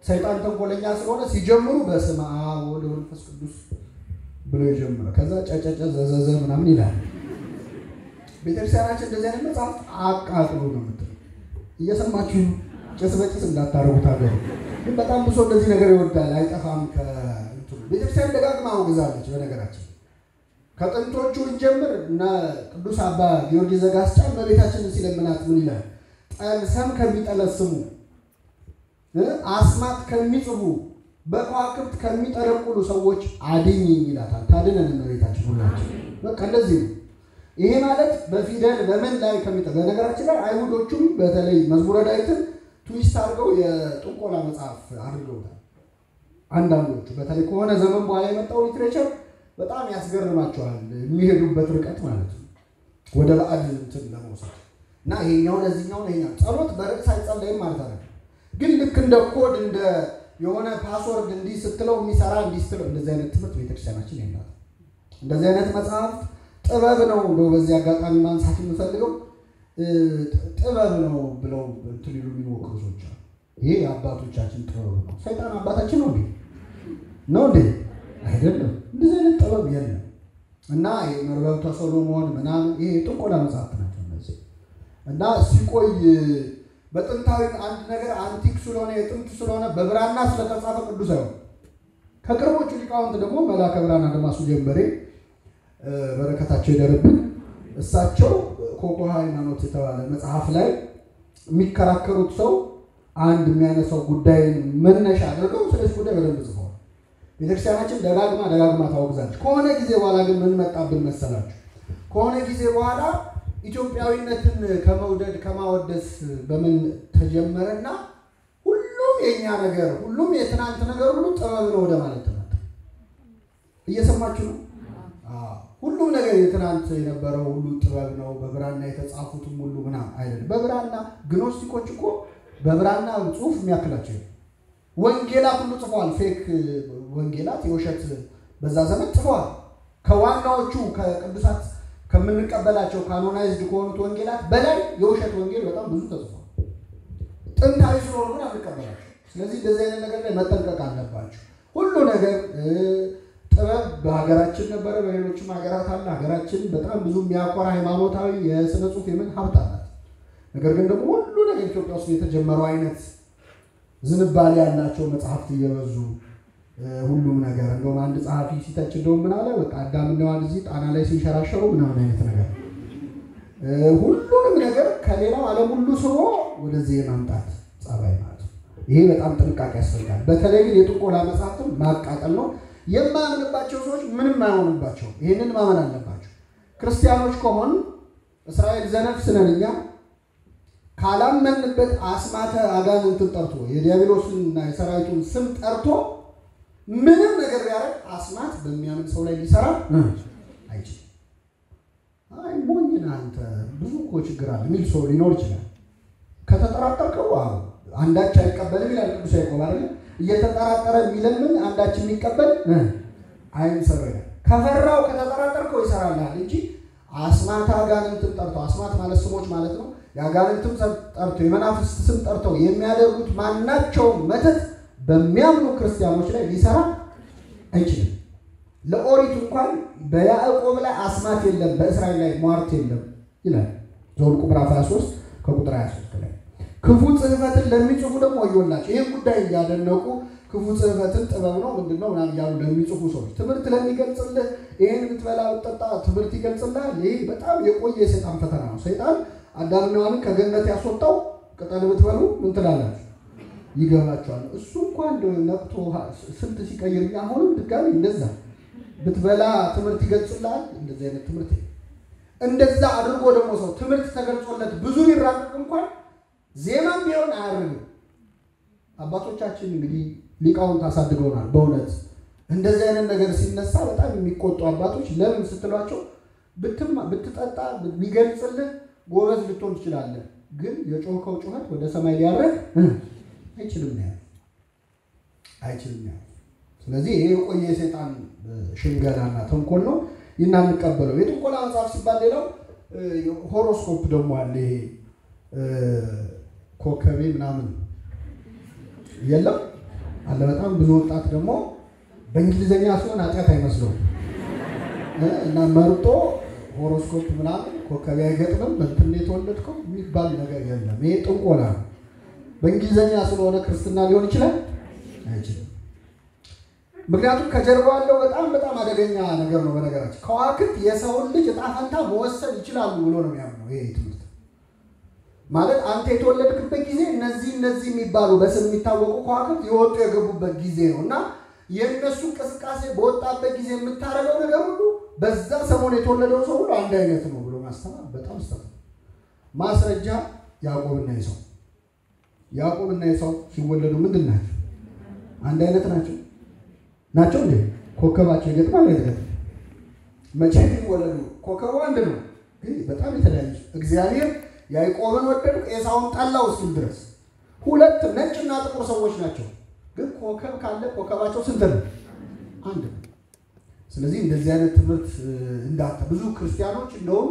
A: ሰይጣን ተንኮለኛ ስለሆነ ሲጀምሩ በስመ አብ ወወልድ ወመንፈስ ቅዱስ ብሎ ይጀምራል። ከዛ ጨጨጨ ዘዘዘ ምናምን ይላል። ቤተክርስቲያናችን እንደዚህ አይነት መጽሐፍ አቃጥሎ ነው የምትለው። እየሰማችሁ ጭስ በጭስ እንዳታረጉት አገሩ። ግን በጣም ብዙ እንደዚህ ነገር ይወዳል፣ አይጠፋም። ቤተክርስቲያን ደጋግማ አውግዛለች። በነገራችን ከጥንቶቹ እንጀምር እና ቅዱስ አባ ጊዮርጊስ ዘጋስጫ በቤታችን ሲለምናት ምን ይላል? ጠልሰም ከሚጠለስሙ አስማት ከሚጽፉ በከዋክብት ከሚጠረቁሉ ሰዎች አድኝ ይላታል። ታድነን እመቤታችን ሁላችን። በቃ እንደዚህ ነው። ይሄ ማለት በፊደል በምን ላይ በነገራችን ላይ አይሁዶቹም በተለይ መዝሙረ ዳዊትን ትዊስት አድርገው የጥንቆላ መጽሐፍ አድርገውታል። አንዳንዶቹ በተለይ ከሆነ ዘመን በኋላ የመጣው ሊትሬቸር በጣም ያስገርማቸዋል። የሚሄዱበት ርቀት ማለት ነው ወደ ባዕድ እንትን ለመውሰድ እና ይሄኛው ለዚህኛው ነው ጸሎት በርዕስ አይጸለይም ማለት አይደለም። ግን ልክ እንደ ኮድ እንደ የሆነ ፓስወርድ እንዲህ ስትለው የሚሰራ እንዲህ ስትለው እንደዚህ አይነት ትምህርት ቤተክርስቲያናችን የለም። እንደዚህ አይነት መጽሐፍ ጥበብ ነው ብለው በዚህ አጋጣሚ ማንሳት የምፈልገው ጥበብ ነው ብለው እንትን ይሉ የሚሞክሩ ሰዎች አሉ። ይሄ አባቶቻችን ጥበብ ነው። ሰይጣን አባታችን ነው እንዴ? አይደለም። እንደዚህ አይነት ጥበብ የለም። እና መርበብተ ሰሎሞን ምናምን ይሄ ጥንቆላ መጽሐፍት ናቸው እነዚህ። እና ሲቆይ በጥንታዊ አንድ ነገር አንቲክ ስለሆነ የጥንት ስለሆነ በብራና ስለተጻፈ ቅዱስ አይሆን። ከቅርቦቹ ሊቃውንት ደግሞ መላከ ብርሃን አድማሱ ጀንበሬ በረከታቸው ይደርብን። እሳቸው ኮኮ ሃይማኖት የተባለ መጽሐፍ ላይ የሚከራከሩት ሰው አንድ የሚያነሳው ጉዳይ መነሻ አድርገው ስለዚህ ጉዳይ በደንብ ጽፈዋል። ቤተክርስቲያናችን ደጋግማ ታወግዛለች። ከሆነ ጊዜ በኋላ ግን ምን መጣብን መሰላችሁ? ከሆነ ጊዜ በኋላ ኢትዮጵያዊነትን ከመውደድ ከማወደስ በምን ተጀመረና ሁሉም የኛ ነገር ሁሉም የትናንት ነገር ሁሉ ጥበብ ነው ወደ ማለት ተመጣ። እየሰማችሁ ነው? ሁሉም ነገር የትናንት የነበረው ሁሉ ጥበብ ነው። በብራና የተጻፉትም ሁሉ ምናምን አይደለም። በብራና ግኖስቲኮች እኮ በብራና ጽሑፍ የሚያክላቸው ወንጌላት ሁሉ ጽፈዋል። ፌክ ወንጌላት የውሸት በዛ ዘመን ጽፈዋል። ከዋናዎቹ ከቅዱሳት ከምንቀበላቸው ካኖናይዝድ ከሆኑት ወንጌላት በላይ የውሸት ወንጌል በጣም ብዙ ተጽፏል። ጥንታዊ ስለሆኑ ግን አንቀበላቸው። ስለዚህ እንደዚህ አይነት ነገር ላይ መጠንቀቅ አለባቸው። ሁሉ ነገር ጥበብ በሀገራችን ነበረ፣ በሌሎችም ሀገራት አለ። ሀገራችን በጣም ብዙ የሚያኮራ ሃይማኖታዊ የሥነ ጽሑፍ የምን ሀብት አላት። ነገር ግን ደግሞ ሁሉ ነገር ኢትዮጵያ ውስጥ የተጀመረው አይነት ዝንባሌ ያላቸው መጽሐፍት እየበዙ ሁሉም ነገር እንደውም አንድ ጸሐፊ ሲተች እንደውም ምን አለ፣ በቃ አዳምና ሔዋን እዚህ ጣና ላይ ሲንሸራሸሩ ምናምን አይነት ነገር ሁሉንም ነገር ከሌላው ዓለም ሁሉ ስቦ ወደዚህ የማምጣት ጸባይ ማለት ነው። ይሄ በጣም ጥንቃቄ ያስፈልጋል። በተለይ ግን የጥንቆላ መጽሐፍትን ማቃጠል ነው። የማያምንባቸው ሰዎች ምንም አይሆኑባቸው። ይሄንን ማመን አለባቸው። ክርስቲያኖች ከሆን እስራኤል ዘነፍስ ነን እኛ ካላመንበት አስማተ አጋንንትን ጠርቶ የዲያብሎስንና የሰራዊቱን ስም ጠርቶ ምንም ነገር ያረግ አስማት በሚያምን ሰው ላይ ሊሰራ አይችልም። አይ ሞኝና አንተ ብዙ እኮ ችግር አለ የሚል ሰው ሊኖር ይችላል። ከተጠራጠርከው አንዳች አይቀበልም ይላል ቅዱስ ያዕቆብ አይደል? እየተጠራጠረ የሚለምን አንዳች የሚቀበል አይምሰረው። ከፈራው ከተጠራጠርከው ይሰራልሃል እንጂ አስማት አጋንንትን ጠርቶ አስማት ማለት ስሞች ማለት ነው። የአጋንንትን ጠርቶ የመናፍስት ስም ጠርተው የሚያደርጉት ማናቸውም መተት በሚያምኑ ክርስቲያኖች ላይ ሊሰራ አይችልም። ለኦሪት እንኳን በያዕቆብ ላይ አስማት የለም በእስራኤል ላይ ሟርት የለም ይላል ዘኍልቍ ምዕራፍ 23 ከቁጥር 23 ላይ። ክፉ ጽሕፈትን ለሚጽፉ ደግሞ ወዮላቸው። ይሄን ጉዳይ እያደነቁ ክፉ ጽሕፈትን ጥበብ ነው ምንድነው ምናምን እያሉ ለሚጽፉ ሰዎች ትምህርት ለሚገልጽልህ ይሄን ብትበላ ብትጠጣ ትምህርት ይገልጽልሃል። ይሄ በጣም የቆየ የሰይጣን ፈተና ነው። ሰይጣን አዳምና ሔዋንን ከገነት ያስወጣው ቅጠል ብትበሉ ምን ትላላችሁ ይገባቸዋል። እሱ እንኳን ነቅቶ ስንት ሲቀይር አሁንም ድጋሚ እንደዛ ብትበላ ትምህርት ይገልጽልሃል። እንደዚህ አይነት ትምህርት እንደዛ አድርጎ ደግሞ ሰው ትምህርት ተገልጾለት ብዙ ይራቀቅ እንኳን ዜማም ቢሆን አያርግም። አባቶቻችን እንግዲህ ሊቃውንት አሳድገውናል። በእውነት እንደዚህ አይነት ነገር ሲነሳ በጣም የሚቆጡ አባቶች ለምን ስትሏቸው ብትጠጣ ቢገልጽልህ ጎበዝ ልትሆን ትችላለህ፣ ግን የጮኸው ጩኸት ወደ ሰማይ ሊያርግ አይችልም ነው አይችልም ነው። ስለዚህ ይሄ የቆየ የሰይጣን ሽንገላና ተንኮል ነው። ይናንቀበለው የጥንቆላ መጽሐፍ ሲባል ሌላው ሆሮስኮፕ ደግሞ አለ። ይሄ ኮከቤ ምናምን የለም አለ። በጣም ብዙ ወጣት ደግሞ በእንግሊዘኛ ሲሆን ኃጢአት አይመስለውም እና መርጦ ሆሮስኮፕ ምናምን ኮከቤ አይገጥምም በእንትን የተወለድከው የሚባል ነገር የለም። ይሄ ጥንቆላ ነው። በእንግሊዘኛ ስለሆነ ክርስትና ሊሆን ይችላል አይችልም። ምክንያቱም ከጀርባው ያለው በጣም አደገኛ ነገር ነው። በነገራችን ከዋክብት የሰውን ልጅ ዕጣ ፈንታ መወሰን ይችላሉ ብሎ ነው የሚያምነው። ይሄ ትምህርት ማለት አንተ የተወለድክበት ጊዜ እነዚህ የሚባሉ በስም የሚታወቁ ከዋክብት የወጡ የገቡበት ጊዜ ነውና የነሱ እንቅስቃሴ በወጣበት ጊዜ የምታረገው ነገር ሁሉ በዛ ሰሞን የተወለደው ሰው ሁሉ አንድ አይነት ነው ብሎ ማስተማር በጣም ስተት። ማስረጃ ያዕቆብና ኢሳው ሲወለዱ ምንድን ናቸው? አንድ አይነት ናቸው እንዴ? ኮከባቸው ይገጥማል አይደለም? መቼ ሲወለዱ ኮከቡ አንድ ነው፣ ግን በጣም የተለያዩ። እግዚአብሔር ያዕቆብን ወደደው ኤሳውን ጠላው ሲል ድረስ ሁለት ነጭና ጥቁር ሰዎች ናቸው፣ ግን ኮከብ ካለ ኮከባቸው ስንት ነው? አንድ ነው። ስለዚህ እንደዚህ አይነት ትምህርት እንዳታ ብዙ ክርስቲያኖች እንደውም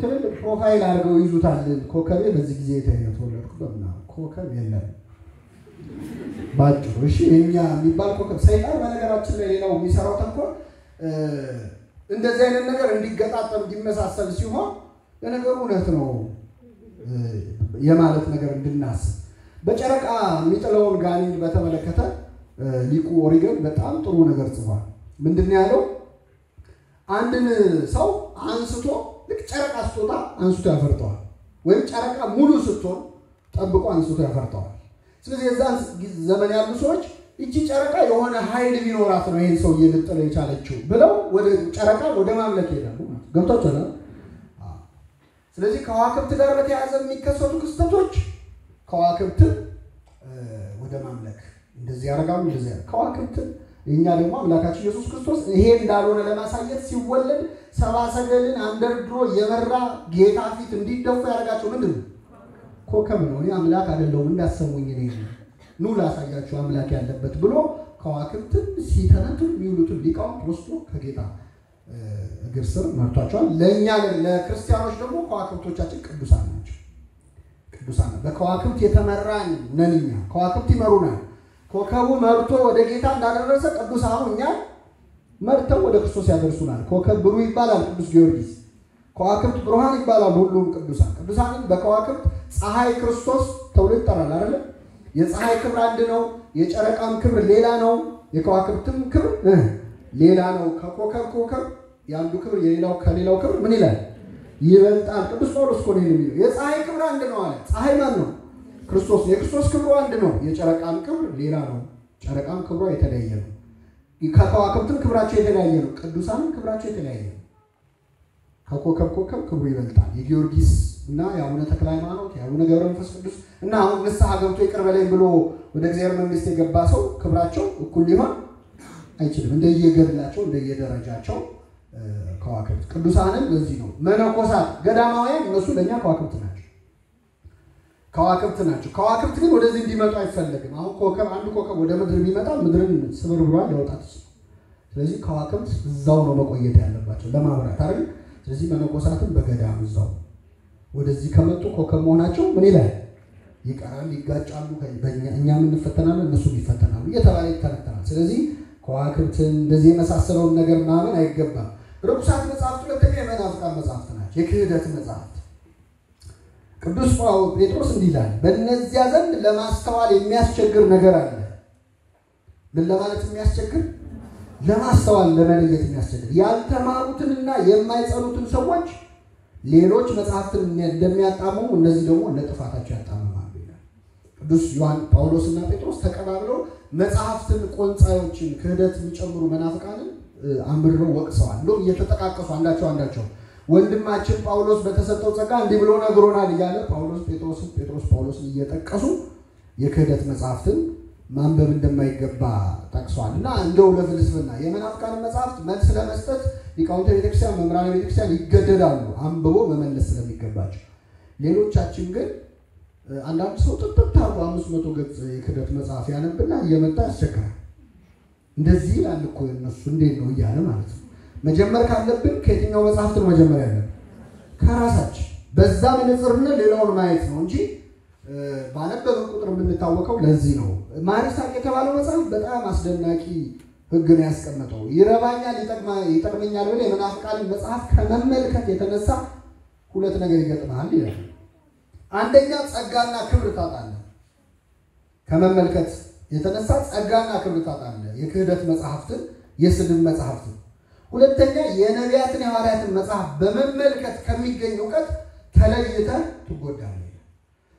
A: ትልልቅ ፕሮፋይል አድርገው ይዙታል። ኮከቤ በዚህ ጊዜ የተወለድኩ በእና ኮከብ የለም ባጭሩ። እሺ እኛ የሚባል ኮከብ ሰይጣን በነገራችን ላይ ሌላው የሚሰራው ተንኮል እንደዚህ አይነት ነገር እንዲገጣጠም እንዲመሳሰል ሲሆን ለነገሩ እውነት ነው የማለት ነገር እንድናስብ። በጨረቃ የሚጥለውን ጋኔን በተመለከተ ሊቁ ኦሪገን በጣም ጥሩ ነገር ጽፏል። ምንድነው ያለው? አንድን ሰው አንስቶ ልክ ጨረቃ ስትወጣ አንስቶ ያፈርጠዋል፣ ወይም ጨረቃ ሙሉ ስትሆን ጠብቆ አንስቶ ያፈርጠዋል። ስለዚህ የዛን ዘመን ያሉ ሰዎች እቺ ጨረቃ የሆነ ኃይል ቢኖራት ነው ይሄን ሰው እየልጥለው የቻለችው ብለው ወደ ጨረቃ ወደ ማምለክ ይሄዳሉ። ገብቷችኋል? ስለዚህ ከዋክብት ጋር በተያያዘ የሚከሰቱ ክስተቶች ከዋክብትን ወደ ማምለክ እንደዚህ ያደርጋሉ። እንደዚህ ከዋክብት እኛ ደግሞ አምላካችን ኢየሱስ ክርስቶስ ይሄ እንዳልሆነ ለማሳየት ሲወለድ ሰብአ ሰገልን አንደርድሮ የመራ ጌታ ፊት እንዲደፉ ያደርጋቸው ምንድን ነው? ኮከብ ነው። እኔ አምላክ አይደለሁም እንዳሰሙኝ እኔ ኑ ላሳያችሁ አምላክ ያለበት ብሎ ከዋክብትን ሲተነቱ የሚውሉትን ሊቃውንት ወስዶ ከጌታ እግር ስር መርቷቸዋል። ለእኛ ለክርስቲያኖች ደግሞ ከዋክብቶቻችን ቅዱሳን ናቸው። ቅዱሳን በከዋክብት የተመራን ነን እኛ። ከዋክብት ይመሩናል። ኮከቡ መርቶ ወደ ጌታ እንዳደረሰ ቅዱሳኑ እኛ መርተው ወደ ክርስቶስ ያደርሱናል። ኮከብ ብሩህ ይባላል ቅዱስ ጊዮርጊስ። ከዋክብት ብሩሃን ይባላል ሁሉም ቅዱሳን። ቅዱሳንን በከዋክብት ፀሐይ ክርስቶስ ተብሎ ይጠራል አይደል? የፀሐይ ክብር አንድ ነው፣ የጨረቃም ክብር ሌላ ነው፣ የከዋክብትም ክብር ሌላ ነው። ከኮከብ ያንዱ ክብር የሌላው ከሌላው ክብር ምን ይላል? ይበልጣል። ቅዱስ ጳውሎስ እኮ ነው የሚለው የፀሐይ ክብር አንድ ነው አለ። ፀሐይ ማን ነው? ክርስቶስ። የክርስቶስ ክብሩ አንድ ነው፣ የጨረቃም ክብር ሌላ ነው፣ ጨረቃም ክብሯ የተለያየ ነው። ከከዋክብትም ክብራቸው የተለያየ ነው፣ ቅዱሳንም ክብራቸው የተለያየ ነው። ከኮከብ ክብሩ ይበልጣል። የጊዮርጊስ እና የአቡነ ተክለ ሃይማኖት የአቡነ ገብረ መንፈስ ቅዱስ እና አሁን ንስሐ ገብቶ ይቅር በለኝ ብሎ ወደ እግዚአብሔር መንግስት የገባ ሰው ክብራቸው እኩል ሊሆን አይችልም። እንደየገድላቸው እንደየደረጃቸው ከዋክብት ቅዱሳንም ለዚህ ነው። መነኮሳት ገዳማውያን እነሱ ለኛ ከዋክብት ናቸው። ከዋክብት ግን ወደዚህ እንዲመጡ አይፈልግም። አሁን ኮከብ አንድ ኮከብ ወደ ምድር ቢመጣ ምድርን ስብርብሯን ሊያወጣት ይችላል። ስለዚህ ከዋክብት እዛው ነው መቆየት ያለባቸው ለማብራት አይደል? ስለዚህ መነኮሳትን በገዳም እዛው ወደዚህ ከመጡ ኮከብ መሆናቸው ምን ይላል? ይቀራል፣ ይጋጫሉ። እኛም እንፈተናለን እነሱም ይፈተናሉ እየተባለ ይተነተናል። ስለዚህ ከዋክብትን እንደዚህ የመሳሰለውን ነገር ማመን አይገባም። ርኩሳት መጽሐፍት ሁለተኛ የመናፍቃን መጽሐፍት ናቸው፣ የክህደት መጽሐፍት። ቅዱስ ጴጥሮስ እንዲህ ይላል፣ በእነዚያ ዘንድ ለማስተዋል የሚያስቸግር ነገር አለ። ምን ለማለት የሚያስቸግር? ለማስተዋል ለመለየት የሚያስቸግር ያልተማሩትንና የማይጸኑትን ሰዎች ሌሎች መጽሐፍትን እንደሚያጣምሙ እነዚህ ደግሞ እንደ ጥፋታቸው ያጣምማሉ ይላል። ቅዱስ ጳውሎስና ጴጥሮስ ተቀባብለው መጽሐፍትን ቆንጻዮችን ክህደት የሚጨምሩ መናፍቃንን አምርረው ወቅሰዋል። እንደውም እየተጠቃቀሱ አንዳቸው ወንድማችን ጳውሎስ በተሰጠው ጸጋ እንዲህ ብሎ ነግሮናል እያለ ጴጥሮስ ጳውሎስን እየጠቀሱ የክህደት መጽሐፍትን ማንበብ እንደማይገባ ጠቅሷል። እና እንደው ለፍልስፍና የመናፍቃን መጽሐፍት መልስ ለመስጠት ሊቃውንተ ቤተክርስቲያን መምህራነ ቤተክርስቲያን ይገደዳሉ አንብቦ መመለስ ስለሚገባቸው። ሌሎቻችን ግን አንዳንድ ሰው ጥጥት አርጎ 500 ገጽ የክህደት መጽሐፍ ያነብና እየመጣ ያስቸግራል። እንደዚህ ይላል እኮ እነሱ እንዴት ነው እያለ ማለት ነው። መጀመር ካለብን ከየትኛው መጽሐፍት ነው መጀመር ያለብን? ከራሳችን። በዛ መነጽርና ሌላውን ማየት ነው እንጂ ባነበብን ቁጥር የምንታወቀው ለዚህ ነው። ማሪሳቅ የተባለው መጽሐፍ በጣም አስደናቂ ሕግ ነው ያስቀመጠው። ይረባኛል ይጠቅመኛል ብለህ የመናፍቃንን መጽሐፍ ከመመልከት የተነሳ ሁለት ነገር ይገጥማል ይላል። አንደኛ ጸጋና ክብር ታጣለህ። ከመመልከት የተነሳ ጸጋና ክብር ታጣለህ፣ የክህደት መጽሐፍትን፣ የስድብ መጽሐፍትን። ሁለተኛ የነቢያትን የሐዋርያትን መጽሐፍ በመመልከት ከሚገኝ እውቀት ተለይተህ ትጎዳለህ።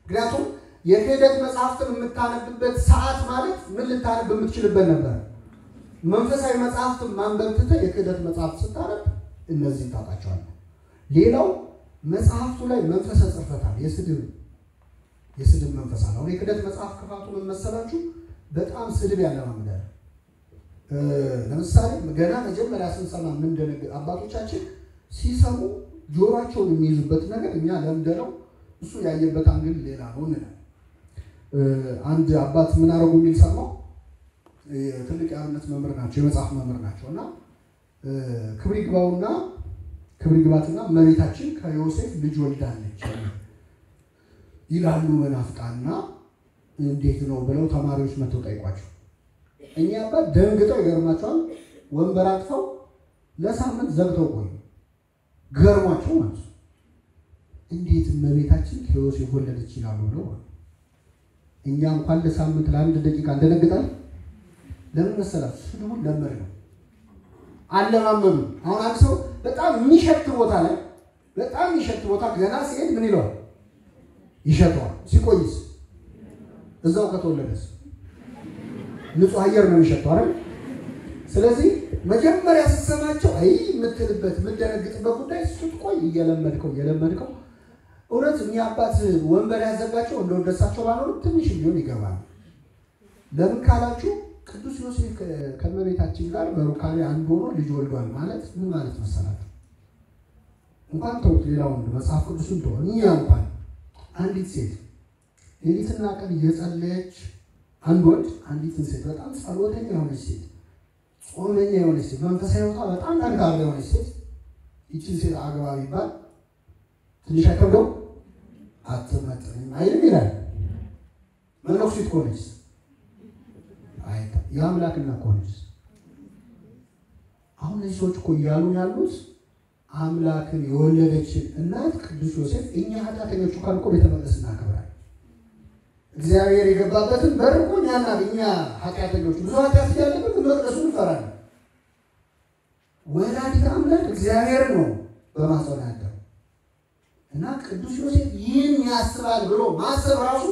A: ምክንያቱም የክህደት መጽሐፍትን የምታነብበት ሰዓት ማለት ምን ልታነብ የምትችልበት ነበር? መንፈሳዊ መጽሐፍትን ማንበብ ትተህ የክህደት መጽሐፍት ስታነብ እነዚህ ታጣቸዋለህ። ሌላው መጽሐፍቱ ላይ መንፈሰ ጽርፈት አለ፣ የስድብ መንፈስ አለ። አሁን የክህደት መጽሐፍ ክፋቱ ምን መሰላችሁ? በጣም ስድብ ያለማምዳል። ለምሳሌ ገና መጀመሪያ ስንሰማ ምን ደነገ አባቶቻችን ሲሰሙ ጆሮአቸውን የሚይዙበት ነገር እኛ ለምደነው እሱ ያየበት አንግል ሌላ ነው እንላለን። አንድ አባት ምን አረጉ የሚል ሰማው። ትልቅ የአብነት መምህር ናቸው፣ የመጽሐፍ መምህር ናቸው። እና ክብር ይግባትና እመቤታችን ከዮሴፍ ልጅ ወልዳለች ይላሉ መናፍቃንና እንዴት ነው ብለው ተማሪዎች መተው ጠይቋቸው። እኛ አባት ደንግጠው ይገርማቸዋል። ወንበር አጥፈው ለሳምንት ዘግተው ቆዩ። ገርሟቸው ማለት ነው። እንዴት እመቤታችን ከዮሴፍ ወለደች ይላሉ ብለው እኛ እንኳን ለሳምንት ለአንድ ደቂቃ እንደነግጣለን። ለምን መሰላችሁ? ስድቡን ለመድ ነው አለማመዱ። አሁን አንድ ሰው በጣም የሚሸት ቦታ ገና ሲሄድ ምን ይለዋል? ይሸተዋል። ሲቆይስ እዛው ከተወለደስ ንጹህ አየር ነው የሚሸተው አይደል? ስለዚህ መጀመሪያ ስትሰማቸው አይ የምትልበት የምትደነግጥበት ጉዳይ ስትቆይ እየለመድከው እውነት የሚያባት ወንበር ያዘጋቸው እንደወደሳቸው ባኖሩ ትንሽ ቢሆን ይገባል። ለምን ካላችሁ ቅዱስ ዮሴፍ ከመቤታችን ጋር በሩካቤ አንድ ሆኖ ልጅ ወልዷል ማለት ምን ማለት መሰላችሁ? እንኳን ተውት ሌላውን መጽሐፍ ቅዱስን ተው እኛ እንኳን አንዲት ሴት ሌሊትና ቀን እየጸለየች አንድ ወንድ አንዲትን ሴት በጣም ጸሎተኛ የሆነች ሴት ጾመኛ የሆነች ሴት መንፈሳዊ ሕይወቷ በጣም ጠንካራ የሆነች ሴት ይቺን ሴት አግባ ቢባል ትንሽ አይከብደው? አትመጥንም አይልም ይላል። መነኩሲት ከሆነች አይታ የአምላክና ከሆነች አሁን እነዚህ ሰዎች እኮ እያሉ ያሉት አምላክን የወለደችን እናት ቅዱስ ዮሴፍ እኛ ኃጢአተኞቹ ካልኮ ቤተ መቅደስ እናከብራለን። እግዚአብሔር የገባበትን በር እኮ እኛ ኃጢአተኞቹ ብዙ ኃጢአት ያለበት መቅደሱን እንፈራለን። ወላዲተ አምላክ እግዚአብሔር ነው በማኅፀኗ ያደረው እና ቅዱስ ዮሴፍ ይህን ያስባል ብሎ ማሰብ ራሱ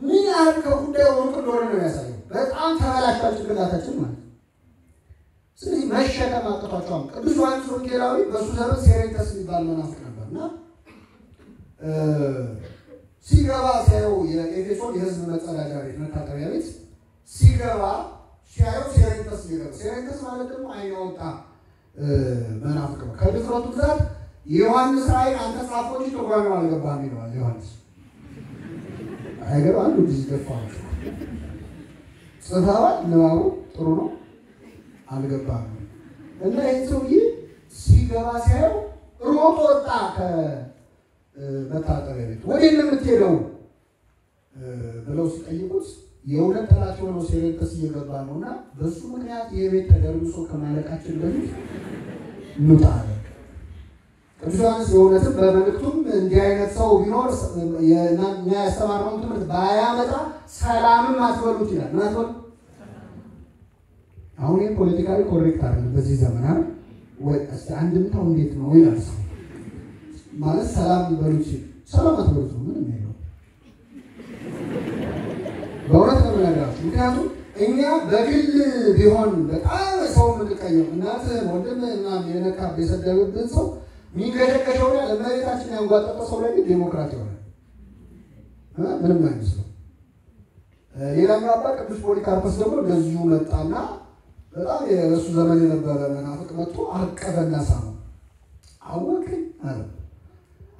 A: ምን ያህል ከጉዳዩ ወርቅ እንደሆነ ነው ያሳየው። በጣም ተበላሽቷል ጭንቅላታችን ማለት ነው። ስለዚህ መሸከም አቅቷቸዋል። ቅዱስ ዮሐንስ ወንጌላዊ በሱ ዘመን ሴሬንተስ የሚባል መናፍቅ ነበርና ሲገባ ሲያየው የኤፌሶን የሕዝብ መጸዳጃ ቤት መታጠቢያ ቤት ሲገባ ሲያየው ሴሬንተስ ይገባ። ሴሬንተስ ማለት ደግሞ አይን ያወጣ መናፍቅ ነው። ከድፍረቱ ብዛት የዮሐንስ ራእይ አንተ ጻፈው እንጂ ትርጓሜው አልገባህም ይለዋል ዮሐንስ። አይገባ አንዱ ጊዜ ገፋው ጽፋዋል ንባቡ ጥሩ ነው አልገባም እና ይህ ሰውዬ ሲገባ ሲያየው ሮጦ ወጣ ከመታጠቢያ ቤት። ወዴት ነው የምትሄደው ብለው ሲጠይቁት የሁለት ጠላት የሆነው ሴሬንተስ እየገባ ነውና በሱ ምክንያት የቤት ተደርምሶ ከማለቃችን በፊት እንውጣ አለ። ቅዱስ ዮሐንስ የእውነትም በመልእክቱም እንዲህ አይነት ሰው ቢኖር የሚያስተማረውን ትምህርት ባያመጣ ሰላምም አትበሉት ይላል። ምን አትበሉ? አሁን ይህ ፖለቲካዊ ኮሬክት አይደለም በዚህ ዘመን አይደል ወይ? እስቲ አንድምታው እንዴት ነው ይላል ሰው ማለት ሰላም ይበሉት ሲል ሰላም አትበሉት ነው ምንም የለው። በእውነት ነው የምነግራችሁ። ምክንያቱም እኛ በግል ቢሆን በጣም ሰው የምንቀየው እናትህ ወንድምህና የነካ የሰደብብን ሰው የሚንገሸገሸው ላይ ለመሬታችን ያንጓጠጠ ሰው ላይ ዴሞክራት ይሆናል ምንም አይመስለው። ሌላኛው አባት ቅዱስ ፖሊካርፐስ ደግሞ እንደዚሁ መጣና በጣም የእሱ ዘመን የነበረ መናፍቅ መጥቶ አቀበና ሳመው። አወቅኝ አለ።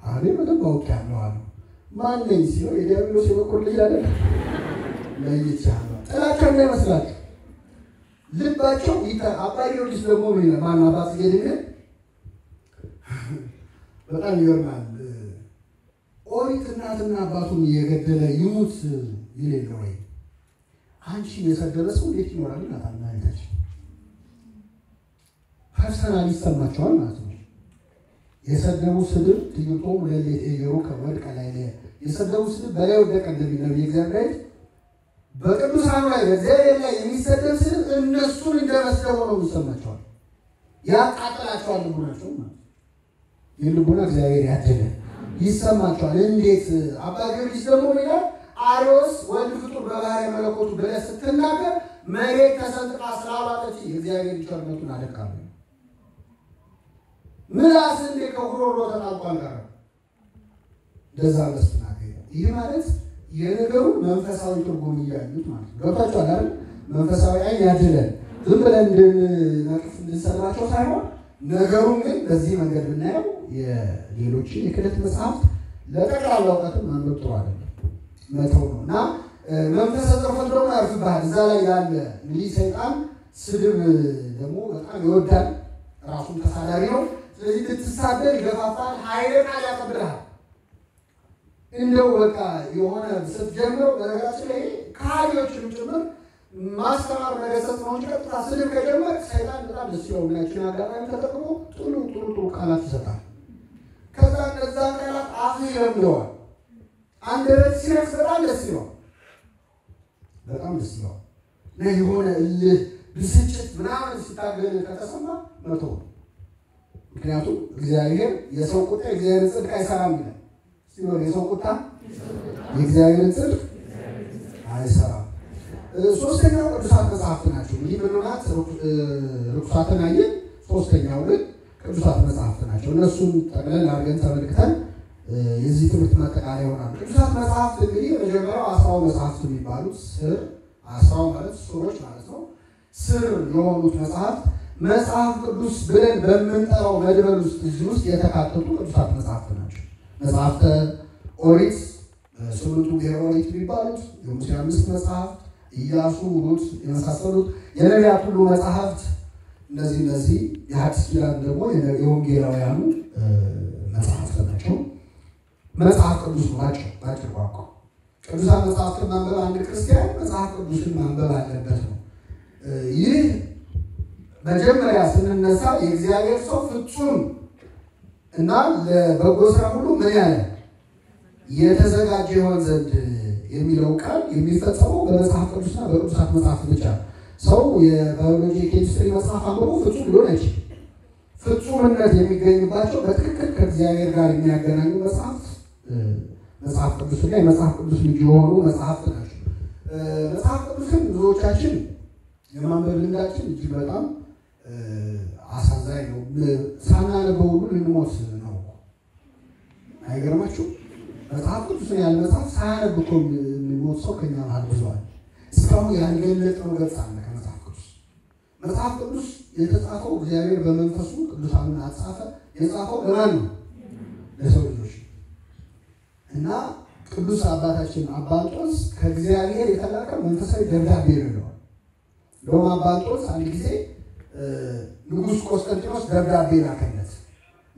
A: አሬ በደንብ አውቄያለሁ አለ። ማን ነኝ ሲለው የዲያብሎስ የበኩር ልጅ አይደል ለይቻለሁ። ጥላቻ እንዳይመስላችሁ ልባቸው አባ ጊዮርጊስ ደግሞ ምን ማን አባት ገድነ በጣም ይገርማል። ኦሪት እናትና አባቱን የገደለ ይሙት ይሌለ ወይ አንቺ የሰደበ ሰው እንዴት ይኖራል? እናታና አይታች ፐርሰናል ይሰማቸዋል ማለት ነው። የሰደቡ ስድብ ትይቶም ለሌት የሩ ከወድቀ ላይ የሰደቡ ስድብ በላይ ወደቀ እንደሚል ነብይ እግዚአብሔር በቅዱሳኑ ላይ በእግዚአብሔር ላይ የሚሰደብ ስድብ እነሱን እንደመስደቡ ነው የሚሰማቸዋል። ያቃጥላቸዋል ልቡናቸው ማለት የልቡና እግዚአብሔር ያደለ ይሰማቸዋል። እንዴት አባ ጊዮርጊስ ደግሞ ይላል አርዮስ ወልድ ፍጡር በባህሪ መለኮቱ ብለህ ስትናገር መሬት ተሰንጥቃ ስላላጠች የእግዚአብሔር ቸርነቱን አደንቃለሁ። ምላስ እንደ ከጉሮሮ ተጣልቋል ጋር እንደዛ ለስተናገር ይህ ማለት የነገሩ መንፈሳዊ ትርጉም እያሉት ማለት ነው። ገብታችኋል አይደል? መንፈሳዊ አይን ያድለን ዝም ብለን እንድንነቅፍ እንድንሰራቸው ሳይሆን ነገሩን ግን በዚህ መንገድ ብናየው የሌሎችን የክህደት መጽሐፍት ለጠቅላላ እውቀት ማንበብ ጥሩ አይደለም መተው ነው እና መንፈስ ዘርፎት ደግሞ ያርፍብሃል። እዛ ላይ ያለ እንግዲህ ሰይጣን ስድብ ደግሞ በጣም ይወዳል። ራሱን ተሳዳሪ ነው። ስለዚህ ልትሳደብ ይገፋፋል። ኃይለ ቃል ያቀብልሃል። እንደው በቃ የሆነ ስትጀምረው በነገራችን ላይ ከሃዲዎችንም ጭምር ማስተማር መገሰጽ ነው እንጂ ቀጥታ ስድብ ከጀመር ሰይጣን በጣም ደስ ይለው እና ይህችን አጋጣሚ ተጠቅሞ ጥሩ ቃላት ይሰጣል። ከዛ እነዛ ቃላት አፍ ይለምደዋል። አንድ ረት ሲነፍስ በጣም ደስ ይለዋል። በጣም ደስ ይለዋል እና የሆነ እልህ ብስጭት ምናምን ሲታገል ከተሰማ መተው። ምክንያቱም እግዚአብሔር የሰው ቁጣ የእግዚአብሔርን ጽድቅ አይሰራም ይላል። ሲሆን የሰው ቁጣ የእግዚአብሔርን ጽድቅ አይሰራም። ሶስተኛው ቅዱሳት መጽሐፍት ናቸው። እንግዲህ ምንናት ርኩሳትን አየን። ሶስተኛው ግን ቅዱሳት መጽሐፍት ናቸው። እነሱን ጠቅለል አድርገን ተመልክተን የዚህ ትምህርት ማጠቃለያ ይሆናል። ቅዱሳት መጽሐፍት እንግዲህ መጀመሪያው 10 መጽሐፍት የሚባሉት ስር 10 ማለት ሱሮች ማለት ነው። ስር የሆኑት መጽሐፍ ቅዱስ ብለን በምንጠራው መድበል ውስጥ እዚህ ውስጥ የተካተቱ ቅዱሳት መጽሐፍት ናቸው። መጽሐፍተ ኦሪት 8ቱ ብሔረ ኦሪት የሚባሉት የሙሴ 5 መጽሐፍት፣ ኢያሱ፣ ሩት የመሳሰሉት የነቢያት ሁሉ መጽሐፍት እነዚህ የሐዲስ ኪዳን ደግሞ የወንጌላውያኑ መጽሐፍት ናቸው። መጽሐፍ ቅዱስ ናቸው ባጭር ቋንቋ። ቅዱሳት መጽሐፍትን ማንበብ አንድ ክርስቲያን መጽሐፍ ቅዱስን ማንበብ አለበት ነው። ይህ መጀመሪያ ስንነሳ የእግዚአብሔር ሰው ፍጹም እና ለበጎ ስራ ሁሉ ምን ያለ የተዘጋጀ ይሆን ዘንድ የሚለው ቃል የሚፈጸመው በመጽሐፍ ቅዱስና በቅዱሳት መጽሐፍት ብቻ። ሰው የባዮሎጂ ኬሚስትሪ መጽሐፍ አንብቦ ፍጹም ሊሆን አይችልም። ፍጹምነት የሚገኝባቸው በትክክል ከእግዚአብሔር ጋር የሚያገናኙ መጽሐፍ ቅዱስና የመጽሐፍ ቅዱስ ልጅ የሆኑ መጽሐፍት ናቸው። መጽሐፍ ቅዱስን ብዙዎቻችን የማንበብ ልምዳችን እጅግ በጣም አሳዛኝ ነው። ሳናነበው ሁሉ ልንሞት ነው። አይገርማችሁ? መጽሐፍ ቅዱስን ያለ መጽሐፍ ሳያነብ እኮ የሚሞት ሰው ከኛ መሃል ብዙዋል። እስካሁን ያልገለጥነው ገጽ አለ ከመጽሐፍ ቅዱስ። መጽሐፍ ቅዱስ የተጻፈው እግዚአብሔር በመንፈሱ ቅዱሳኑን አጻፈ። የጻፈው ለማን ነው? ለሰው ልጆች። እና ቅዱስ አባታችን አባ እንጦንስ ከእግዚአብሔር የተላከ መንፈሳዊ ደብዳቤ ነው። ሮማ አባ እንጦንስ አንድ ጊዜ ንጉሥ ቆስጠንጢኖስ ደብዳቤ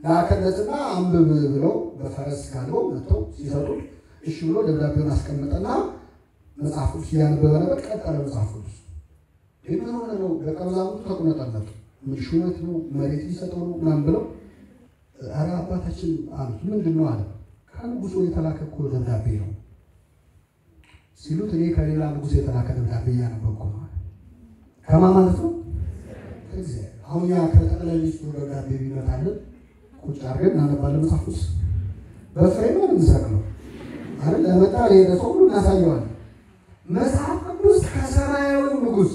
A: ላከለትና አንብብ ብለው በፈረስ ጋልበው መጥተው ሲሰጡት እሺ ብሎ ደብዳቤውን አስቀመጠና መጽሐፍ ቅዱስ ያነበበ ነበር። ቀጠለ መጽሐፍ ቅዱስ ምን ሆነ ነው? ደቀ መዛሙርቱ ተቆነጠለጡ። ምን ሹመት ነው? መሬት ሊሰጠው ነው ምናምን ብለው ኧረ አባታችን አሉት። ምንድን ነው አለ። ከንጉሱ የተላከ እኮ ደብዳቤ ነው ሲሉት እኔ ከሌላ ንጉሥ የተላከ ደብዳቤ እያነበብኩ ነው አለ። ከማን ማለት ነው? ከእግዚአብሔር። አሁን ያ ከጠቅላይ ሚኒስትሩ ደብዳቤ ቢመጣልን ቁጭ አድርገን እናነባለን። መጽሐፍ ቅዱስ በፍሬም ነው የምንሰቅለው አይደል? ለመጣ ለሄደ ሰው ሁሉ እናሳየዋለን። መጽሐፍ ቅዱስ ከሰማያዊ ንጉሥ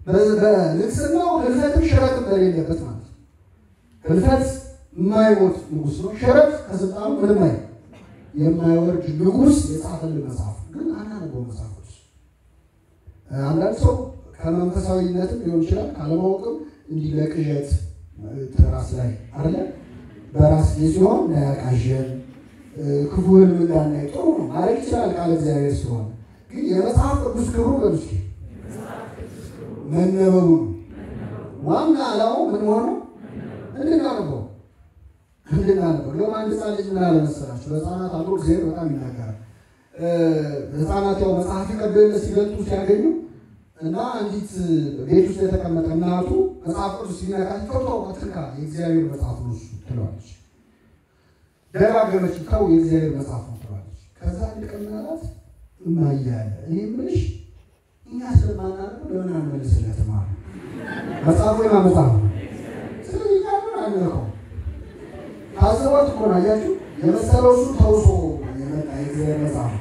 A: በንግስናው ህልፈትም ሽረትም በሌለበት ማለት ነው። ህልፈት የማይሞት ንጉሥ ነው። ሽረት ከስልጣኑ ምንም የማይወርድ ንጉሥ የጻፈልን መጽሐፍ ግን አናነበው። መጽሐፍ ቅዱስ አንዳንድ ሰው ከመንፈሳዊነትም ሊሆን ይችላል ካለማወቅም እንዲለቅዠት ትራስ ላይ አይደለ በራስ ሲሆን ያቃዠን ክፉ ህልም እንዳናይ ጥሩ ነው ማለት ይችላል ቃል እግዚአብሔር ሲሆን። ግን የመጽሐፍ ቅዱስ ክብሩ በልስኪ መነበቡ ዋና ዓላማው ምን ሆኖ እንድናነበው ለማንድ ህፃን ልጅ ምን አለ መሰላችሁ? በህፃናት አብሮ እግዚአብሔር በጣም ይናገራል። ህፃናት ያው መጽሐፍ ይቀበል ሲገልጡ ሲያገኙ እና አንዲት ቤት ውስጥ የተቀመጠ እናቱ መጽሐፍ ቅዱስ ሲነካት ተው አትንካ የእግዚአብሔር መጽሐፍ ነው ትለዋለች። ደጋገመች ተው የእግዚአብሔር መጽሐፍ ነው ትለዋለች። ከዛ አንድ ቀን ምናላት እማዬ እኔ የምልሽ እኛ ስለማናነበው ለምን አንመልስለትም አለ። መጽሐፉ የማመጣው ስለዚህ ምን አንልከው ታዘዋት እኮ ነው። አያችሁ የመሰለው እሱ ተውሶ የመጣ የእግዚአብሔር መጽሐፍ።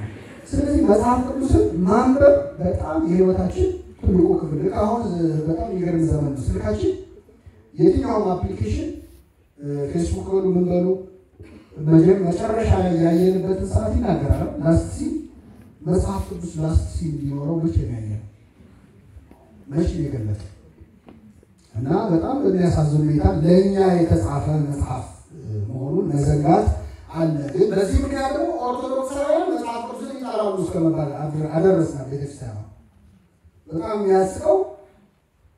A: ስለዚህ መጽሐፍ ቅዱስን ማንበብ በጣም የህይወታችን ትልቁ ክፍል። አሁን በጣም የሚገርም ዘመን ነው። ስልካችን የትኛውም አፕሊኬሽን ፌስቡክ በሉ ምን በሉ መጨረሻ ላይ ያየንበትን ሰዓት ይናገራል። ላስት መጽሐፍ ቅዱስ ላስት ሊኖረው መቼ ነው ያየነው? መቼ ነው የገለጠው? እና በጣም በሚያሳዝን ሁኔታ ለእኛ የተጻፈ መጽሐፍ መሆኑን መዘንጋት አለ። ግን በዚህ ምክንያት ደግሞ ኦርቶዶክሳውያን መጽሐፍ ቅዱስን ይጠላሉ እስከመባል አደረስናል። ቤተክርስቲያን በጣም የሚያስቀው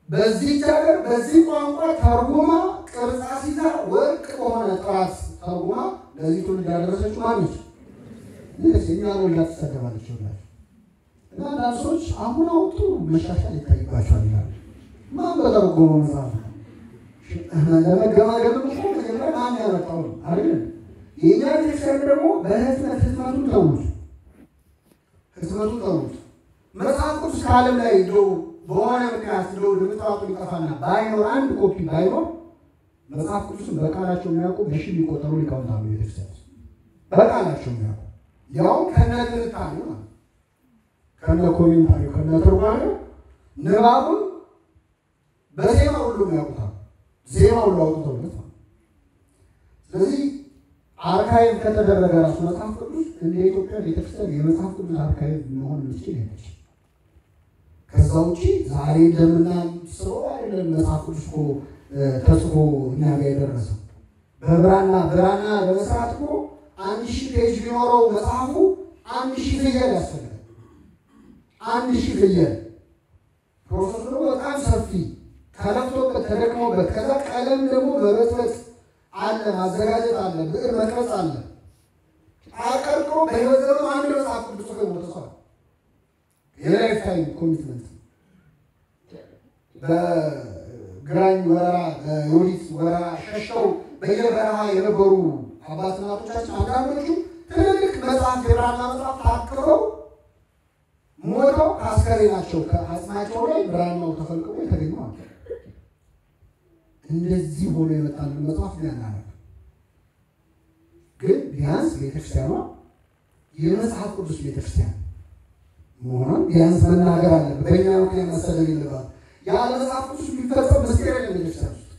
A: በዚህ ሀገር በዚህ ቋንቋ ተርጉማ ቅርጻ ሲዛ ወርቅ በሆነ ጥራት ተርጉማ ለዚህ ትውልድ ያደረሰችው ማነች? እኛ ወልዳ ትሰደባለች ይላል። እና አንዳንድ ሰዎች አሁን አውጡ መሻሻል ይታይባቸዋል ይላል። ማን በተረጎመው መጽሐፍ ለመገማገም እኮ መጀመሪያ ማን ያመጣው አይደል? የእኛ ቤተክርስቲያን ደግሞ ህትመቱን ተውት። መጽሐፍ ቅዱስ ከዓለም ላይ እንደው በሆነ ምክንያት እንደው ድምጣቱ ሊጠፋና ባይኖር አንድ ኮፒ ባይኖር መጽሐፍ ቅዱስን በቃላቸው የሚያውቁ በሺህ የሚቆጠሩ ሊቃውንት አሉ ቤተክርስቲያን በቃላቸው የሚያውቁ ያው ከነትንታኔ ከነ ኮሜንታሪው ከነ ትርጓሜው ንባቡን በዜማ ሁሉ ያውቁታል። ዜማው ሁሉ አውጥተውለት። ስለዚህ አርካይቭ ከተደረገ ራሱ መጽሐፍ ቅዱስ እንደ ኢትዮጵያ ቤተክርስቲያን የመጽሐፍ ቅዱስ አርካይቭ መሆን የሚችል የለች። ከዛ ውጪ ዛሬ እንደምናስበው አይደለም። መጽሐፍ ቅዱስ እኮ ተጽፎ እኛ ጋር የደረሰው በብራና በመስራት እኮ 1000 ፔጅ ቢኖረው መጽሐፉ 1000 ፍየል ያስፈልጋል። 1000 ፍየል ፕሮሰሱ በጣም ሰፊ ተለፍቶበት ተደክሞበት ከዛ ቀለም ደግሞ በበጥበጥ አለ፣ ማዘጋጀት አለ፣ ብዕር መቅረጽ አለ። አቀርቆ በህይወት አንድ መጽሐፍ ቅዱስ ተሰጥቷል። የላይፍ ታይም ኮሚትመንት በግራኝ ወረራ በዮዲት ወረራ ሸሽተው በየበረሃ የነበሩ አባት እናቶቻችን አንዳንዶቹ ትልልቅ መጽሐፍ የብራና መጽሐፍ ታቅፈው ሞተው ከአስከሬናቸው ከአጽማቸው ላይ ብራናው ተፈልቅቆ የተገኙ አለ። እንደዚህ ሆኖ የመጣልን መጽሐፍ ያናነብ ግን ቢያንስ ቤተክርስቲያኗ የመጽሐፍ ቅዱስ ቤተክርስቲያን መሆኗን ቢያንስ መናገር አለበት። በእኛ ምክንያት መሰደብ የለባትም። ያለ መጽሐፍ ቅዱስ ቢፈጸም ምስጢር የለም ቤተክርስቲያን ውስጥ።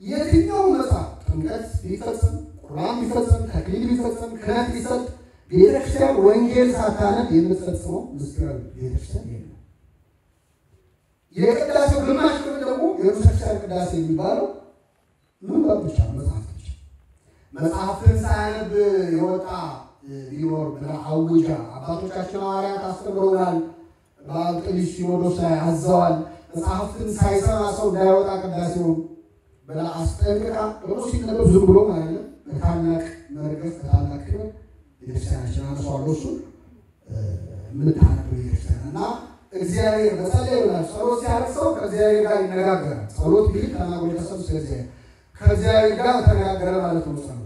A: የትኛው መጽሐፍ ጥምቀት ቢፈጸም፣ ቁርባን ቢፈጸም፣ ተክሊል ቢፈጸም፣ ክህነት ቢሰጥ ቤተክርስቲያን ወንጌል ሳታነብ የምትፈጽመው ምስጢር ቤተክርስቲያን የለም። የቅዳሴው ግማሽ ክፍል ደግሞ የቤተክርስቲያን ቅዳሴ የሚባለው ምን ብቻ መጽሐፍ ብቻ። መጽሐፍን ሳያነብ የወጣ ቢኖር ብላ አውጃ አባቶቻችን ሐዋርያት አስተምረውናል። በአንጥሊስ ሲኖዶስ ላይ አዘዋል። መጽሐፍትን ሳይሰማ ሰው እንዳይወጣ ቅዳሴውን ብላ አስጠንቅቃ ደግሞ ሲነበብ ዝም ብሎ ማለት ነው በታላቅ መርገፍ በታላቅ ክብር ቤተክርስቲያናችን አነሷል። እሱን የምታነብ ቤተክርስቲያን እና እግዚአብሔር በጸለይ ብላችሁ ጸሎት ሲያደርግ ሰው ከእግዚአብሔር ጋር ይነጋገራል። ጸሎት ቢል ተናግሮ የተሰሙ ስለዚህ ከእግዚአብሔር ጋር ተነጋገረ ማለት ነው ጸሎት።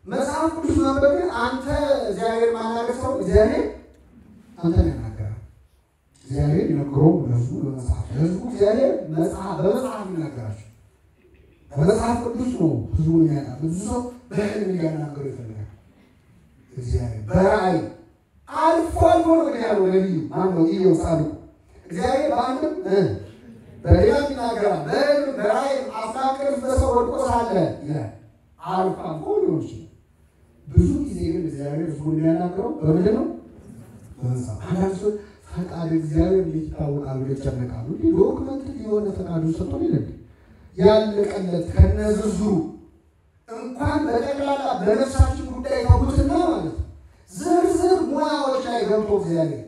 A: መጽሐፍ ቅዱስ ማንበብ ግን አንተ እግዚአብሔር ማናገር ሰው እግዚአብሔር አንተን ያናገራል። እግዚአብሔር ይነግረው ለህዝቡ በመጽሐፍ ለህዝቡ እግዚአብሔር በመጽሐፍ ይናገራቸው። በመጽሐፍ ቅዱስ ነው ህዝቡን የሚያውቃ። ብዙ ሰው በህልም ሊያናገሩ ይፈልጋል። እግዚአብሔር በራእይ አልፎ አልፎ ነው ግን ያለው ነቢዩ ማነው? ኢዮብ ጻድቁ እግዚአብሔር በአንድም በሌላም ይናገራል። በህልም በራእይ አፍላቅር በሰው ወድቆ ሳለ ይላል። አልፎ አልፎ ሊሆን ይችላል። ብዙ ጊዜ ግን እግዚአብሔር ህዝቡን የሚያናገረው በምንድን ነው? በመጽሐፍ። አንዳንድ ሰው ፈቃድ እግዚአብሔር እንዴት ይታወቃል ብለው ይጨነቃሉ። እንዲህ ዶክመንት የሆነ ፈቃዱን ሰጥቶን የለም ያለቀለት ከነዝርዝሩ እንኳን በጠቅላላ በነፍሳችን ጉዳይ ተውትና ማለት ነው ዝርዝር ሙያዎች ላይ ገብቶ እግዚአብሔር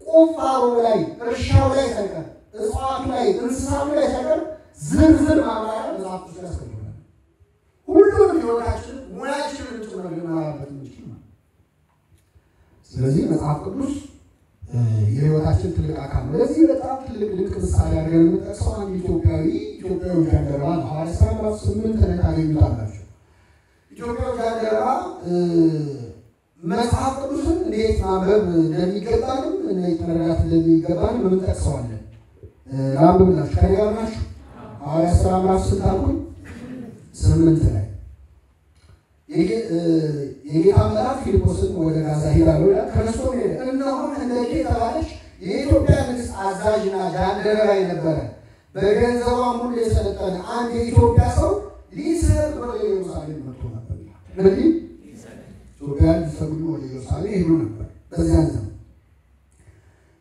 A: ቁፋሮ ላይ እርሻው ላይ ሳይቀር እጽዋቱ ላይ እንስሳቱ ላይ ሳይቀር ዝርዝር ማብራሪያ መጽሐፍ ቅዱስ ያስቀምጣል። ሁሉንም ህይወታችን ሙያችንን ጭምር ልናራበት እንችል ነው። ስለዚህ መጽሐፍ ቅዱስ የህይወታችን ትልቅ አካል ነው። ለዚህ በጣም ትልቅ ድንቅ ምሳሌ አድርገን የምንጠቅሰው አንድ ኢትዮጵያዊ ጃንደረባ ነው። ሐዋርያት ሥራ ምዕራፍ 8 ላይ ታገኙታላችሁ። ኢትዮጵያዊ ጃንደረባ መጽሐፍ ቅዱስን እንዴት ማንበብ እንደሚገባንም እንዴት መረዳት እንደሚገባንም እንጠቅሰዋለን። ላንብብላችሁ ከኔ ጋር ናችሁ? ሐዋርያት ሥራ ምዕራፍ 8 ላይ የጌታ መልአክ ፊልጶስን ወደ ጋዛ ሄዳለሁ ይላል። ከነሱ ሄደ። እነሆ ህንደኬ የተባለች የኢትዮጵያ ንግሥት አዛዥና ጃንደረባ የነበረ በገንዘቧም ሁሉ የሰለጠነ አንድ የኢትዮጵያ ሰው ሊሰጥ ወደ ኢየሩሳሌም መጥቶ ነበር። እንግዲህ ኢትዮጵያ ሊሰግዱ ወደ ኢየሩሳሌም ሄዱ ነበር በዚያን ዘመን።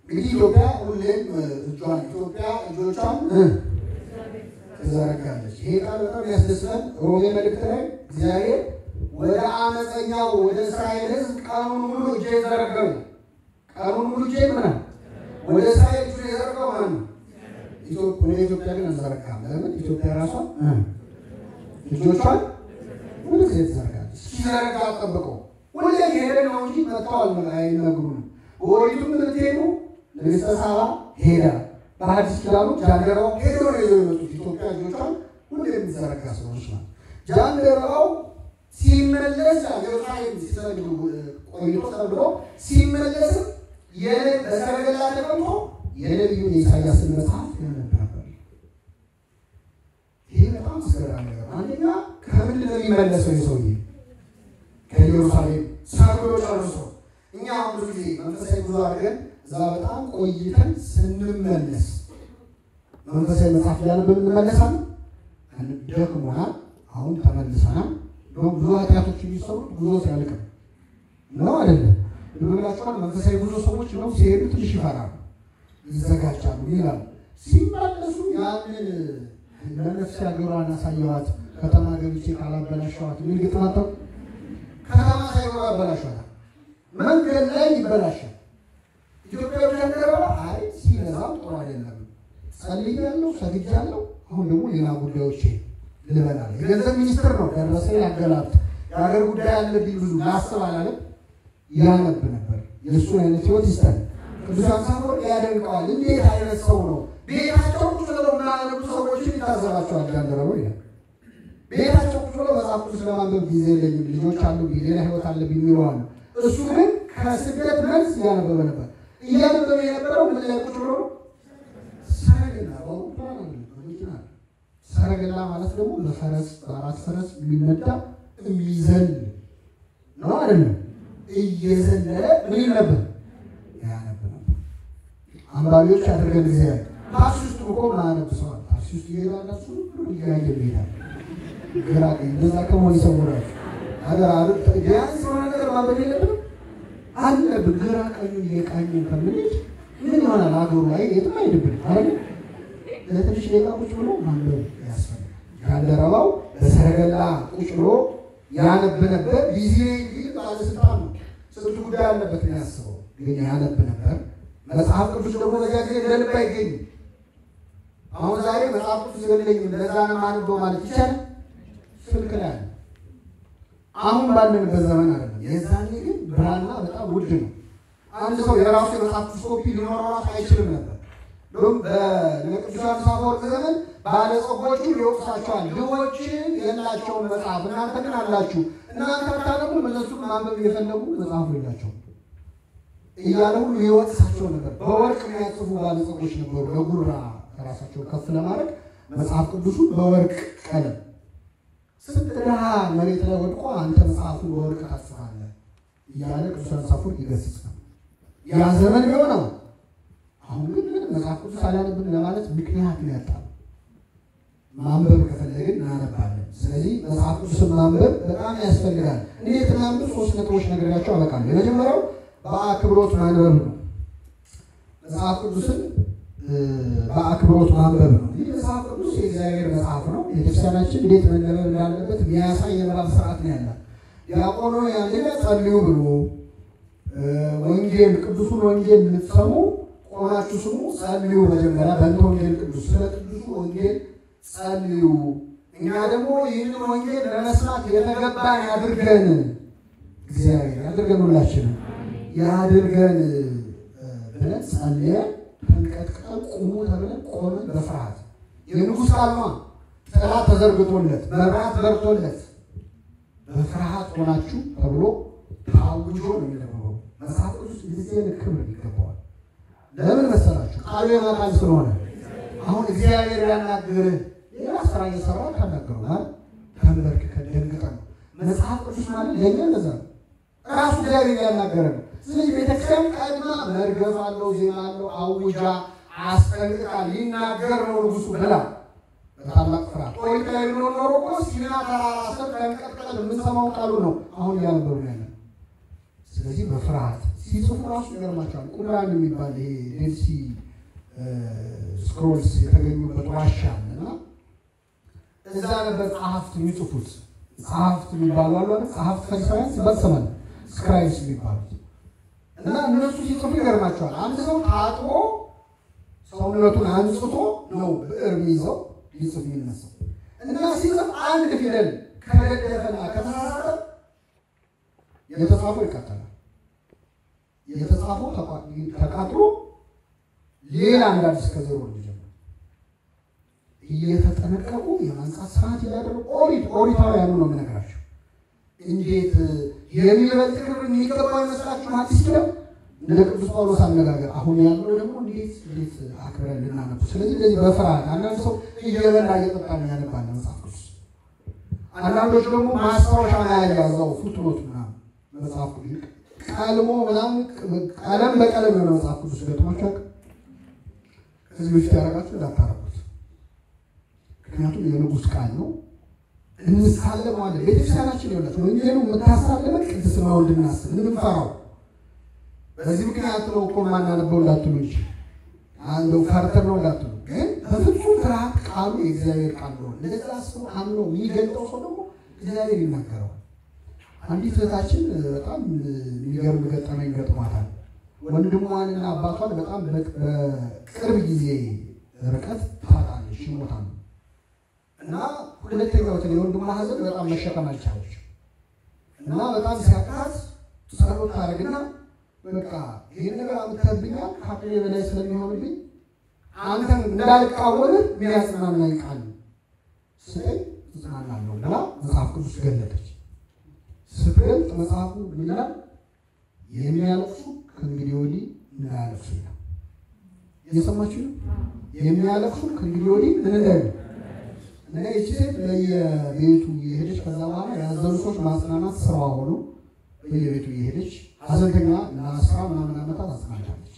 A: እንግዲህ ኢትዮጵያ ሁሌም እጆቿን ትዘረጋለች። ይሄ ቃል በጣም ያስደስታል። ሮሜ መልእክት ላይ እግዚአብሔር ወደ አመፀኛው ወደ እስራኤል ሕዝብ ቀኑን ሙሉ እጄ ዘረጋው። ቀኑን ሙሉ እጄ ምናምን ወደ እስራኤል እጄ ዘረጋው ማለት ነው። ኢትዮጵያ ግን አንዘረጋም። ለምን? ኢትዮጵያ ራሷ እጆቿን ሁሉ ጊዜ ትዘረጋለች። እስኪዘረጋ ጠብቀው ሁሌ ሄደ ነው እንጂ መጥተዋል አይነግሩንም። በኦሪቱም ብትሄዱ ንግሥተ ሳባ ሄዳ በሐዲስ ኪዳኑ ጃንደረባው ሄዶ ነው የመጡት። ኢትዮጵያ እጆቿን ሁሌ የምትዘረጋ ስለሆነች ማለት ጃንደረባው ሲመለስ ኢየሩሳሌም ሲሰግዱ ቆይቶ ሰግዶ ሲመለስ በሰረገላ ተቀምጦ የነቢዩን የኢሳያስን መጽሐፍ ያነብ ነበር። ይሄ በጣም አስገራሚ ነገር። አንደኛ ከምንድን ነው የሚመለሰው? የሰውዬ ከኢየሩሳሌም ሰግዶ ጨርሶ። እኛ አሁን ብዙ ጊዜ መንፈሳዊ ጉዞ አድርገን እዛ በጣም ቆይተን ስንመለስ መንፈሳዊ መጽሐፍ እያነበብን እንመለሳለን። ደክሞናል፣ አሁን ተመልሰናል። ብዙ ኃጢአቶች የሚሰሩት ጉዞ ሲያልቅ ነው አይደለም? ለምንላችኋል መንፈሳዊ ጉዞ ሰዎች ነው ሲሄዱ ትንሽ ይፈራሉ፣ ይዘጋጃሉ ይላሉ። ሲመለሱ ያንን ለነፍስ ያገሯን አሳየዋት ከተማ ገብቼ ካላበላሸዋት ምን ግጥማታው ከተማ ሳይገባ አበላሸዋት መንገድ ላይ ይበላሻል። ኢትዮጵያ ወደረባ አይ ሲነዛው ጥሩ አይደለም ጸልያለሁ ሰግጃለሁ አሁን ደግሞ ሌላ ጉዳዮች ልበላል። የገንዘብ ሚኒስትር ነው ደረሰ ያገላብጥ የሀገር ጉዳይ አለብኝ ብዙ ማሰብ አላለም ያነብ ነበር። የእሱ አይነት ህይወት ይስተን ቅዱሳን ሳፎር ያደንቀዋል። እንዴት አይነት ሰው ነው ቤታቸው ቁጭ ብለው የሚያነቡ ሰዎችን ይታዘባቸዋል። ያንደረው ይላል ቤታቸው ቁጭ ብለው መጽሐፍ ቅዱስ ለማንበብ ጊዜ የለኝም ልጆች አሉብኝ ሌላ ህይወት አለብኝ ይለዋል። እሱ ግን ከስደት መልስ ያነበበ ነበር። እያነበበ የነበረው ምን ላይ ቁጭ ብሎ ሰረገላ ማለት ደግሞ በፈረስ በአራት ፈረስ የሚነዳ የሚዘል ነው አይደለም? እየዘለለ ምን ነበር ያነብ ነበር። አንባቢዎች አድርገን ጊዜ ያለ ታክሲ ውስጥ እኮ ማያነብ ሰው አለ። ታክሲ ውስጥ ይሄዳላችሁ እያየ ይሄዳል። ግራ እንደዛ ከመሆን ይሰውራል። አገር ቢያንስ የሆነ ነገር ማንበብ የለብንም አለብን። ግራ ቀኙ እየቃኙ ከምንሄድ ምን ይሆናል አገሩ ላይ የትም አይሄድብን አይደል? ለትንሽ ደቂቃ ቁጭ ብሎ ማንበብ ያስፈልጋል። ያንደረባው በሰረገላ ቁጭ ብሎ ያነብ ነበር። ቢዚ ባለስልጣን ነው ስንቱ ጉዳይ አለበት የሚያስበው ግን ያነብ ነበር። መጽሐፍ ቅዱስ ደግሞ በዚያ ጊዜ እንደ ልብ አይገኝም። አሁን ዛሬ መጽሐፍ ቅዱስ የለኝም ለዛ ነው ማንበው ማለት ይቻላል? ስልክ ላይ አለ። አሁን ባለንበት ዘመን አይደለም። የዛኔ ግን ብራና በጣም ውድ ነው። አንድ ሰው የራሱ የመጽሐፍ ቅዱስ ኮፒ ሊኖረው ራሱ አይችልም ነበር። በቅዱሳን ሳፎር ዘመን ባለጸጎቹ ሊወቅሳቸዋል። ድሆች የላቸውም መጽሐፍ እናንተ ግን አላችሁ፣ እናንተ አታነቡም፣ እነሱ ማንበብ እየፈለጉ መጽሐፉ የላቸውም እያለ ሁሉ ሊወቅሳቸው ነበር። በወርቅ የሚያጽፉ ባለጸጎች ነበሩ። ለጉራ ራሳቸው ከፍ ለማድረግ መጽሐፍ ቅዱሱን በወርቅ ቀለም ስንት ድሃ መሬት ላይ ወድቆ አንተ መጽሐፉን በወርቅ ታጽፋለህ እያለ ቅዱሳን ሳፎር ይገስጽ ነው። ያ ዘመን ቢሆነው አሁን ግን መጽሐፍ ቅዱስ አላነብም ለማለት ምክንያት ነው ያጣው። ማንበብ ከፈለግን እናነባለን። ስለዚህ መጽሐፍ ቅዱስን ማንበብ በጣም ያስፈልጋል። እንዴት እናንብብ? ሶስት ነጥቦች ነግሬያቸው አበቃለሁ። የመጀመሪያው በአክብሮት ማንበብ ነው። መጽሐፍ ቅዱስን በአክብሮት ማንበብ ነው። ይህ መጽሐፍ ቅዱስ የእግዚአብሔር መጽሐፍ ነው። ቤተክርስቲያናችን እንዴት መነበብ እንዳለበት የሚያሳይ የንባብ ስርዓት ነው ያላት። ዲያቆኑ ያንደኛ ጸልዩ ብሎ ወንጌል ቅዱሱን ወንጌል ልትሰሙ ቆማችሁ ስሙ፣ ጸልዩ። መጀመሪያ በእንተ ወንጌል ቅዱስ ስለ ቅዱሱ ወንጌል ጸልዩ። እኛ ደግሞ ይህንን ወንጌል ለመስማት የተገባን ያድርገን፣ እግዚአብሔር ያድርገን፣ ሁላችንም ያድርገን ብለን ጸልየን ተንቀጥቅጠን ቁሙ ተብለን ቆመን በፍርሃት የንጉሥ ቃል ነው። ጥላ ተዘርግቶለት መብራት በርቶለት በፍርሃት ሆናችሁ ተብሎ ታውጆ ነው የሚነበበው። መጽሐፍ ቅዱስ ጊዜ ክብር ይገባዋል። ለምን መሰላችሁ? ቃሉ የማቃል ስለሆነ። አሁን እግዚአብሔር ያናግርህ ሌላ ስራ እየሰራ ታናገረው ማለት ተንበርክከን ደንግጠን ነው። መጽሐፍ ቅዱስ ማለት ለኛ እንደዛ ነው። ራሱ እግዚአብሔር ያናገረ ነው። ስለዚህ ቤተክርስቲያን ቀድማ መርገፍ አለው፣ ዜማ አለው፣ አውጃ አስጠንቅቃ ሊናገር ነው ንጉሱ ብላ በታላቅ ፍርሃት ኦሪት ላይ ኖሮ እኮ ሲና ተራራ ስር ተንቀጥቅጠን የምንሰማው ቃሉ ነው አሁን እያነበሩ ያለ። ስለዚህ በፍርሃት ሲጽፉ ራሱ ይገርማቸዋል። ቁምራን የሚባል ይሄ ዴልሲ ስክሮልስ የተገኙበት ዋሻ እና እዛ ነበር ጸሐፍት የሚጽፉት። ጸሐፍት የሚባሉ አሉ አይደል? ጸሐፍት ፈሪሳውያን ሲባል ስክራይብስ የሚባሉት እና እነሱ ሲጽፉ ይገርማቸዋል። አንድ ሰው ታጥቦ ሰውነቱን አንጽቶ ነው ብዕር ይዘው ሊጽፍ የሚነሳው እና ሲጽፍ አንድ ፊደል ከገደፈና ከተሳሳተ የተጻፈው ይቃጠላል። የተጻፈው ተቃጥሎ ሌላ አንዳንድ ከዜሮ እንጀምር እየተጠነቀቁ የማንጻት ሰዓት ያደረጉ ኦሪታውያኑ ነው የምነግራቸው። እንዴት የሚበልጥ ክብር የሚገባው ይመስላችሁ? አዲስ ኪዳን እንደ ቅዱስ ጳውሎስ አነጋገር አሁን ያለው ደግሞ እንዴት አክብረን ልናነብ። ስለዚህ እንደዚህ በፍርሃት አንዳንድ ሰው እየበላ እየጠጣ ነው ያነባል መጽሐፍ ቅዱስ። አንዳንዶች ደግሞ ማስታወሻ ያያዛው ፉትኖት ምናምን መጽሐፍ ቅዱስ ቀልሞ ምናምን ቀለም በቀለም የሆነ መጽሐፍ ቅዱስ ገጥሟቸው ከዚህ በፊት ያደረጋችሁ እንዳታረጉት። ምክንያቱም የንጉሥ ቃል ነው። እንሳለማለን። ቤተክርስቲያናችን ይወላል ወንጌሉ መታሳለመን ቅድስና ወልድናስ እንድንፈራው በዚህ ምክንያት ነው እኮ ማናነበው እንዳትሉ እንጂ አንዱ ፈርተን ነው እንዳትሉ፣ ግን በፍጹም ፍርሃት ቃሉ የእግዚአብሔር ቃል ነው። ለዛ ሰው አምኖ የሚገልጠው ሰው ደግሞ እግዚአብሔር ይናገረዋል። አንዲት እህታችን በጣም የሚገርም ገጠመኝ ገጥሟታል። ወንድሟንና አባቷን በጣም በቅርብ ጊዜ ርቀት ታጣለች፣ ይሞታሉ። እና ሁለተኛው የወንድሟ ሐዘን በጣም መሸከም አልቻለች እና በጣም ሲያቃት ጸሎት ታደርግና በቃ ይሄን ነገር አምጥተብኛል ከአቅሜ በላይ ስለሚሆንብኝ አንተን እንዳልቃወም የሚያጽናናኝ ቃል ስጠኝ እጽናናለሁ ብላ መጽሐፍ ቅዱስ ገለጠች። ስትገልጥ መጽሐፉ ምን ይላል? የሚያለቅሱ ከእንግዲህ ወዲህ እንዳያለቅሱ ይላል። እየሰማችሁ ነው? የሚያለቅሱ ከእንግዲህ ወዲህ ምን እንዳይሉ እና ይህች ሴት በየቤቱ እየሄደች ከዛ በኋላ ያዘኑ ሰዎች ማጽናናት ስራዋ ሆኖ በየቤቱ እየሄደች ሐዘንተኛ ለአስራ ምናምን ዓመታት አጽናናለች።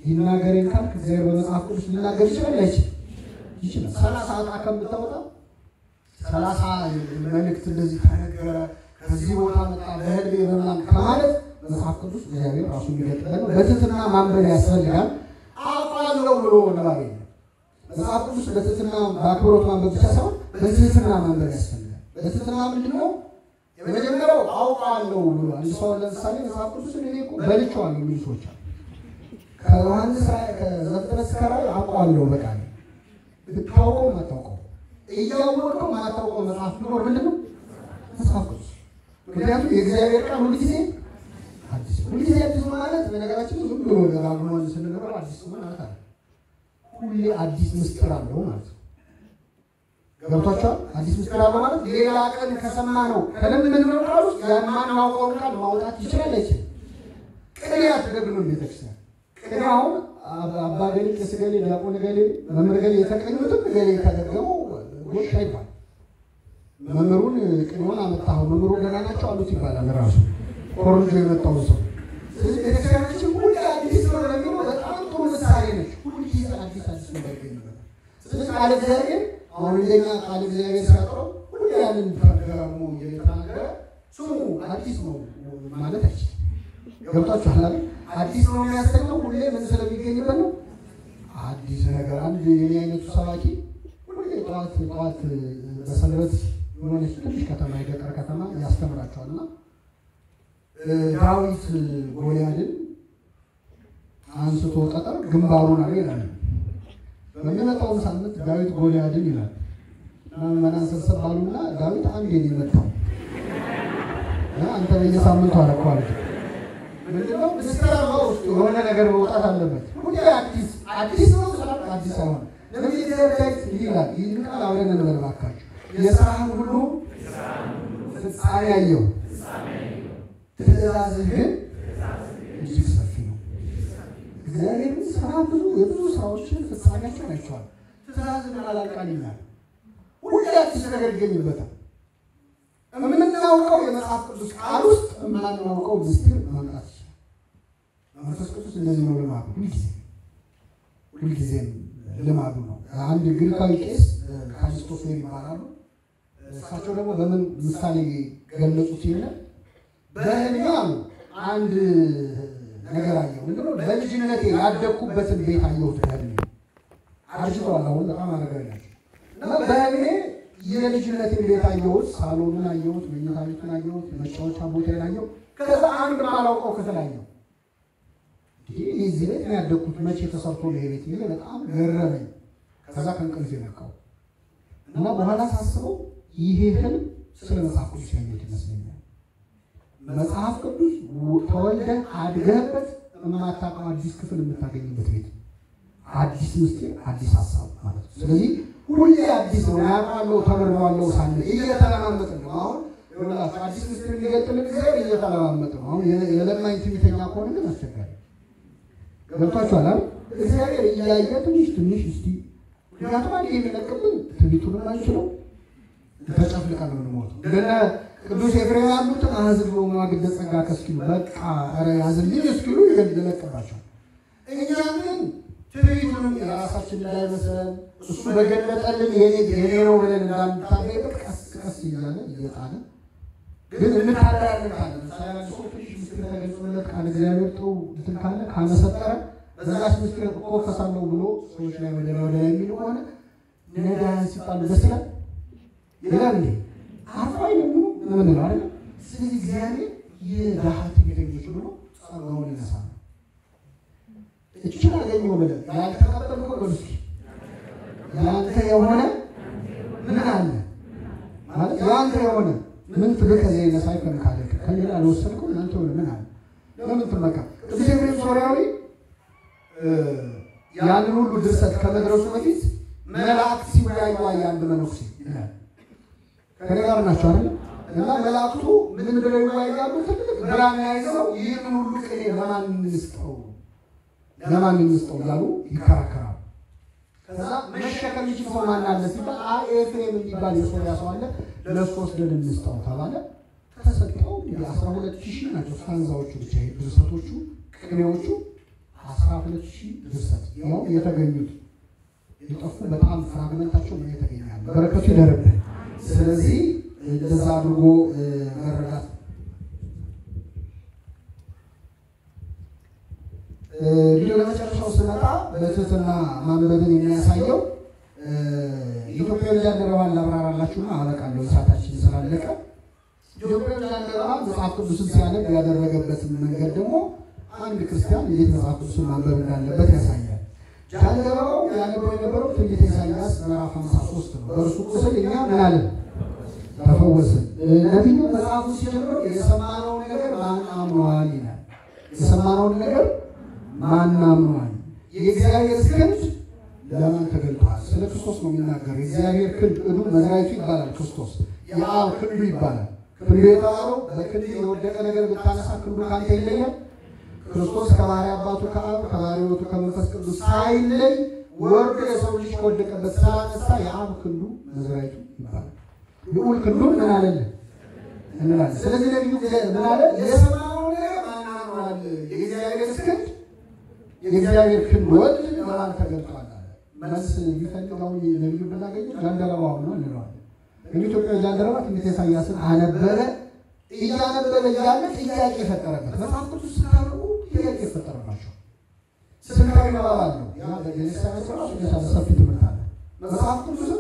A: ይናገረኝ ካልክ እግዚአብሔር በመጽሐፍ ቅዱስ ሊናገር ይችላል አይችልም? ይችላል። 30 ዓመት ከምታወጣ 30 መልእክት እንደዚህ ተነገረ ከዚህ ቦታ መጣ በህልሜ በምናምን ከማለት መጽሐፍ ቅዱስ እግዚአብሔር ራሱ የሚገልጥልን በትህትና ማንበብ ያስፈልጋል። አውቃለሁ ብሎ ነባቤ መጽሐፍ ቅዱስ በትህትና በአክብሮት ማንበብ ብቻ ሳይሆን በትህትና ማንበብ ያስፈልጋል። በትህትና ምንድነው? የመጀመሪያው አውቃለሁ ብሎ አንድ ሰው ለምሳሌ መጽሐፍ ቅዱስ እኔ እኮ በልቼዋለሁ የሚሉ ሰዎች አሉ። ከዮሐንስ ራእይ ከዘፍጥረት እስከ ራእይ አውቃለሁ በቃ ብታውቀው ማታውቀው እያወቀው ማታውቀው መጽሐፍ ቢኖር ምንድነው? መጽሐፍ ቅዱስ። ምክንያቱም የእግዚአብሔር ቃል ሁልጊዜ አዲስ ነው። ሁልጊዜ አዲስ ማለት በነገራችን ዝም ብሎ ደጋግሞ ስንነግረው አዲስ ማለት አይደለም። ሁሌ አዲስ ምስጢር አለው ማለት ነው። ገብቷችኋል? አዲስ ምስጢር አለው ማለት ሌላ ቀን ከሰማነው ከለመድነው ቃል ውስጥ ያን ማናውቀውን ቃል ማውጣት ይችላል አይችልም? ቅኔ አትደግምም ቤተክርስቲያን። ቅኔ አሁን አባ ገሌ፣ ቄስ ገሌ፣ ዲያቆን ገሌ፣ መምህር ገሌ የተቀኙትም ገሌ ከደገመው ጎሽ አይባል። መምህሩን ቅኔውን አመጣው መምህሩ ገና ናቸው አሉት ይባላል ራሱ ኮርጆ የመጣው ሰው። ስለዚህ ቤተክርስቲያናችን ሁሌ አዲስ ነው ለሚለው በጣም ጥሩ ምሳሌ ነች። ሁልጊዜ አዲስ ነገር ይገኛል። ስለዚህ ቃል እግዚአብሔር አሁን እንደኛ ቃል እግዚአብሔር ሲያቀርብ ሁሌ ያንን ተደጋግሞ እየተናገረ ስሙ አዲስ ነው ማለት አይችልም። ገብታችኋል አይደል? አዲስ ነው የሚያሰኘው ሁሌ ምን ስለሚገኝበት ነው? አዲስ ነገር። አንድ የኔ አይነቱ ሰባኪ ሁሌ ጠዋት በሰንበት የሆነች ትንሽ ከተማ የገጠር ከተማ ያስተምራቸዋልና ዳዊት ጎልያድን አንስቶ ጠጠር ግንባሩን አለ ይላል። በሚመጣው ሳምንት ዳዊት ጎልያድን ይላል መናንሰን ሰባሉና ዳዊት አንዴ ነው የመጣው። አንተ በየሳምንቱ አረኳል። ምንድነው? ምስጢራው ውስጥ የሆነ ነገር መውጣት አለበት። ሁሌ አዲስ ነው ሰላም አዲስ አይሆን። ለምን ዳዊት ይላል? ይህን ቃል አብረን እንበልባካችሁ። የሥራህን ሁሉ ፍጻሜ ያየው ትእዛዝህ ግን እጅግ ሰፊ ነው። እግዚአብሔር ስራ የብዙ ስራዎችን ፍጻሜያቸውን አይተዋል። ትእዛዝን አላልቃልኛል። ሁሌ አዲስ ነገር ይገኝበታል። የምናውቀው የመጽሐፍ ቅዱስ ቃል ውስጥ የማናውቀው ምስጢር ማምጣት ይችላል። መንፈስ ቅዱስ እንደዚህ ነው ልማዱ። ሁልጊዜም ልማዱ ነው። አንድ ግሪካዊ ቄስ ካሊስቶፌር ይባላሉ። እሳቸው ደግሞ በምን ምሳሌ ገለጹት ይላል? በህልሜ አንድ ነገር አየሁ። ምንድነው? በልጅነቴ ያደኩበትን ቤት አየሁት። በህልሜ አርጅቷል፣ አሁን በጣም አረጋጋች እና በህልሜ የልጅነቴን ቤት አየሁት። ሳሎኑን አየሁት፣ መኝታ ቤቱን አየሁት፣ መጫወቻ ቦታዬን አየሁት። ከዛ አንድ ማላውቀው ክፍል አየሁ። እዚህ ቤት ነው ያደኩት፣ መቼ ተሰርቶ ነው ይሄ ቤት? ይሄ በጣም ገረመኝ። ከዛ ከእንቅልፌ ነቃሁ እና በኋላ ሳስበው ይሄ ህልም ስለ መጽሐፍ ቅዱስ ያየሁት ይመስለኛል። መጽሐፍ ቅዱስ ተወልደህ አድገህበት የማታውቀው አዲስ ክፍል የምታገኝበት ቤት፣ አዲስ ምስጢር፣ አዲስ ሀሳብ ማለት ነው። ስለዚህ ሁሌ አዲስ ነው። ያውቃለሁ ተመርዋለሁ ሳለ እየተለማመጥን ነው። አሁን ይኸውላችሁ አዲስ ምስጢር ሊገልጥልን እግዚአብሔር እየተለማመጥን ነው። አሁን የለማኝ ትዕቢተኛ ከሆነ ግን አስቸጋሪ ገብቷችኋል አይደል? እግዚአብሔር እያየ ትንሽ እስቲ ምክንያቱም አንዴ የሚለቅብን ትዕቢቱንም አንችለው ተጨፍልቀን ነው የምንሞተው። እንደነ ቅዱስ ኤፍሬም ያሉትን አህዝብ በማግደ ጸጋ ከስኪሉ በቃ ኧረ ያዝልኝ እስኪሉ ይለቅባቸዋል። እኛ ግን ትዕቢቱንም የራሳችን እንዳይመስለን እሱ በገለጠልን የኔ ነው ብለን እንዳንታበይበት ቀስ ቀስ እያለ እየጣለ ግን እንታዳለን ካለ ሳይሆን ሶፍሽ ምስክር ተገልጾለት ካለ እግዚአብሔር ጥሩ እንትን ካለ ካመሰጠረ በዛስ ምስክር እኮ ፈሳለው ብሎ ሰዎች ላይ ወደ የሚሉ ሆነ ነዳያን ሲጣሉ ደስ ይላል እንዴ አፋይ ነው ምን ነው አይደል ስለዚህ እግዚአብሔር የዳሃት ይደግምሽ ብሎ ጸጋውን ይነሳል እቺን አገኘው ብለን ያልተቀበልከው በልስ ያንተ የሆነ ምን አለ ማለት ያንተ የሆነ ምን ትልከዘ ይነሳይ ከመካለ ከሌላ አልወሰድከው ያንተ የሆነ ምን አለ ለምን ተመካ እግዚአብሔር ሶሪያዊ ያንን ሁሉ ድርሰት ከመድረሱ በፊት መላእክት ሲወያዩ አንድ መነኩሴ ይላል ከነጋር ናቸው አይደል እና መላእክቱ ምን ብለው ይወያያሉ ትልቅ ብራና ይዘው ይህን ሁሉ ቅኔ ለማን እንስጠው ያሉ ይከራከራሉ ከዛ መሸከም ይችል ሰው ማን አለ ሲባል ኤፍሬም የሚባል የሶሪያ ሰው አለ ለሱ ወስደን እንስጠው ተባለ ተሰጠው 12000 ናቸው ሳንዛዎቹ ብቻ ድርሰቶቹ ቅኔዎቹ 12000 ድርሰት ነው የተገኙት የጠፉ በጣም ፍራግመንታቸው ነው የተገኛሉ በረከቱ ይደረብን ስለዚህ እንደዛ አድርጎ መረዳት ቪዲዮ ለመጨረሻው ስመጣ በትህትና ማንበብን የሚያሳየው ኢትዮጵያዊ ጃንደረባን ላብራራላችሁና አበቃለሁ ሰዓታችን ስላለቀ ኢትዮጵያዊ ጃንደረባ መጽሐፍ ቅዱስን ሲያነብ ያደረገበት መንገድ ደግሞ አንድ ክርስቲያን እንዴት መጽሐፍ ቅዱስን ማንበብ እንዳለበት ያሳያል ጃንደረባው ያነበው የነበረው ትንቢተ ኢሳይያስ ምዕራፍ 53 ነው በእርሱ ቁስል እኛ ምን አለን ተፈወስን ነብዩ መጽሐፉ ሲጀምር የሰማነውን ነገር ማን አምኗል ይላል የሰማነውን ነገር ማን አምኗል የእግዚአብሔር ክንድ ለማን ተገልጧል ስለ ክርስቶስ ነው የሚናገር የእግዚአብሔር ክንድ እዱ መዝራይቱ ይባላል ክርስቶስ የአብ ክንዱ ይባላል ክንዱ የተባለው በክንድ የወደቀ ነገር ብታነሳ ክንዱ ካንተ ይለያል ክርስቶስ ከባህሪ አባቱ ከአብ ከባህሪ ሕይወቱ ከመንፈስ ቅዱስ ሳይለይ ወርዶ የሰው ልጅ ከወደቀበት ስላነሳ የአብ ክንዱ መዝራይቱ ይባላል ልዑል ክንዱን ምን አለለ እንላለን ስለዚህ ነብዩ ምን አለ የሰማነውን ነገር ማን አምኗል የእግዚአብሔር ክንድ የእግዚአብሔር ክንድ ወድ ለማን ተገልጧል መልስ ቢፈልጋው ነብዩ ብናገኘው ጃንደረባው ነው እንለዋለን ኢትዮጵያ ጃንደረባ ትንቢተ ኢሳይያስን አነበበ እያነበበ ያለ ጥያቄ ፈጠረበት መጽሐፍ ቅዱስ ስታረቁ ጥያቄ ፈጠረባቸው ስንታዊ ነባባል ነው ያ በጌኔሳይስ ራሱ የተሰፊ ትምህርት አለ መጽሐፍ ቅዱስ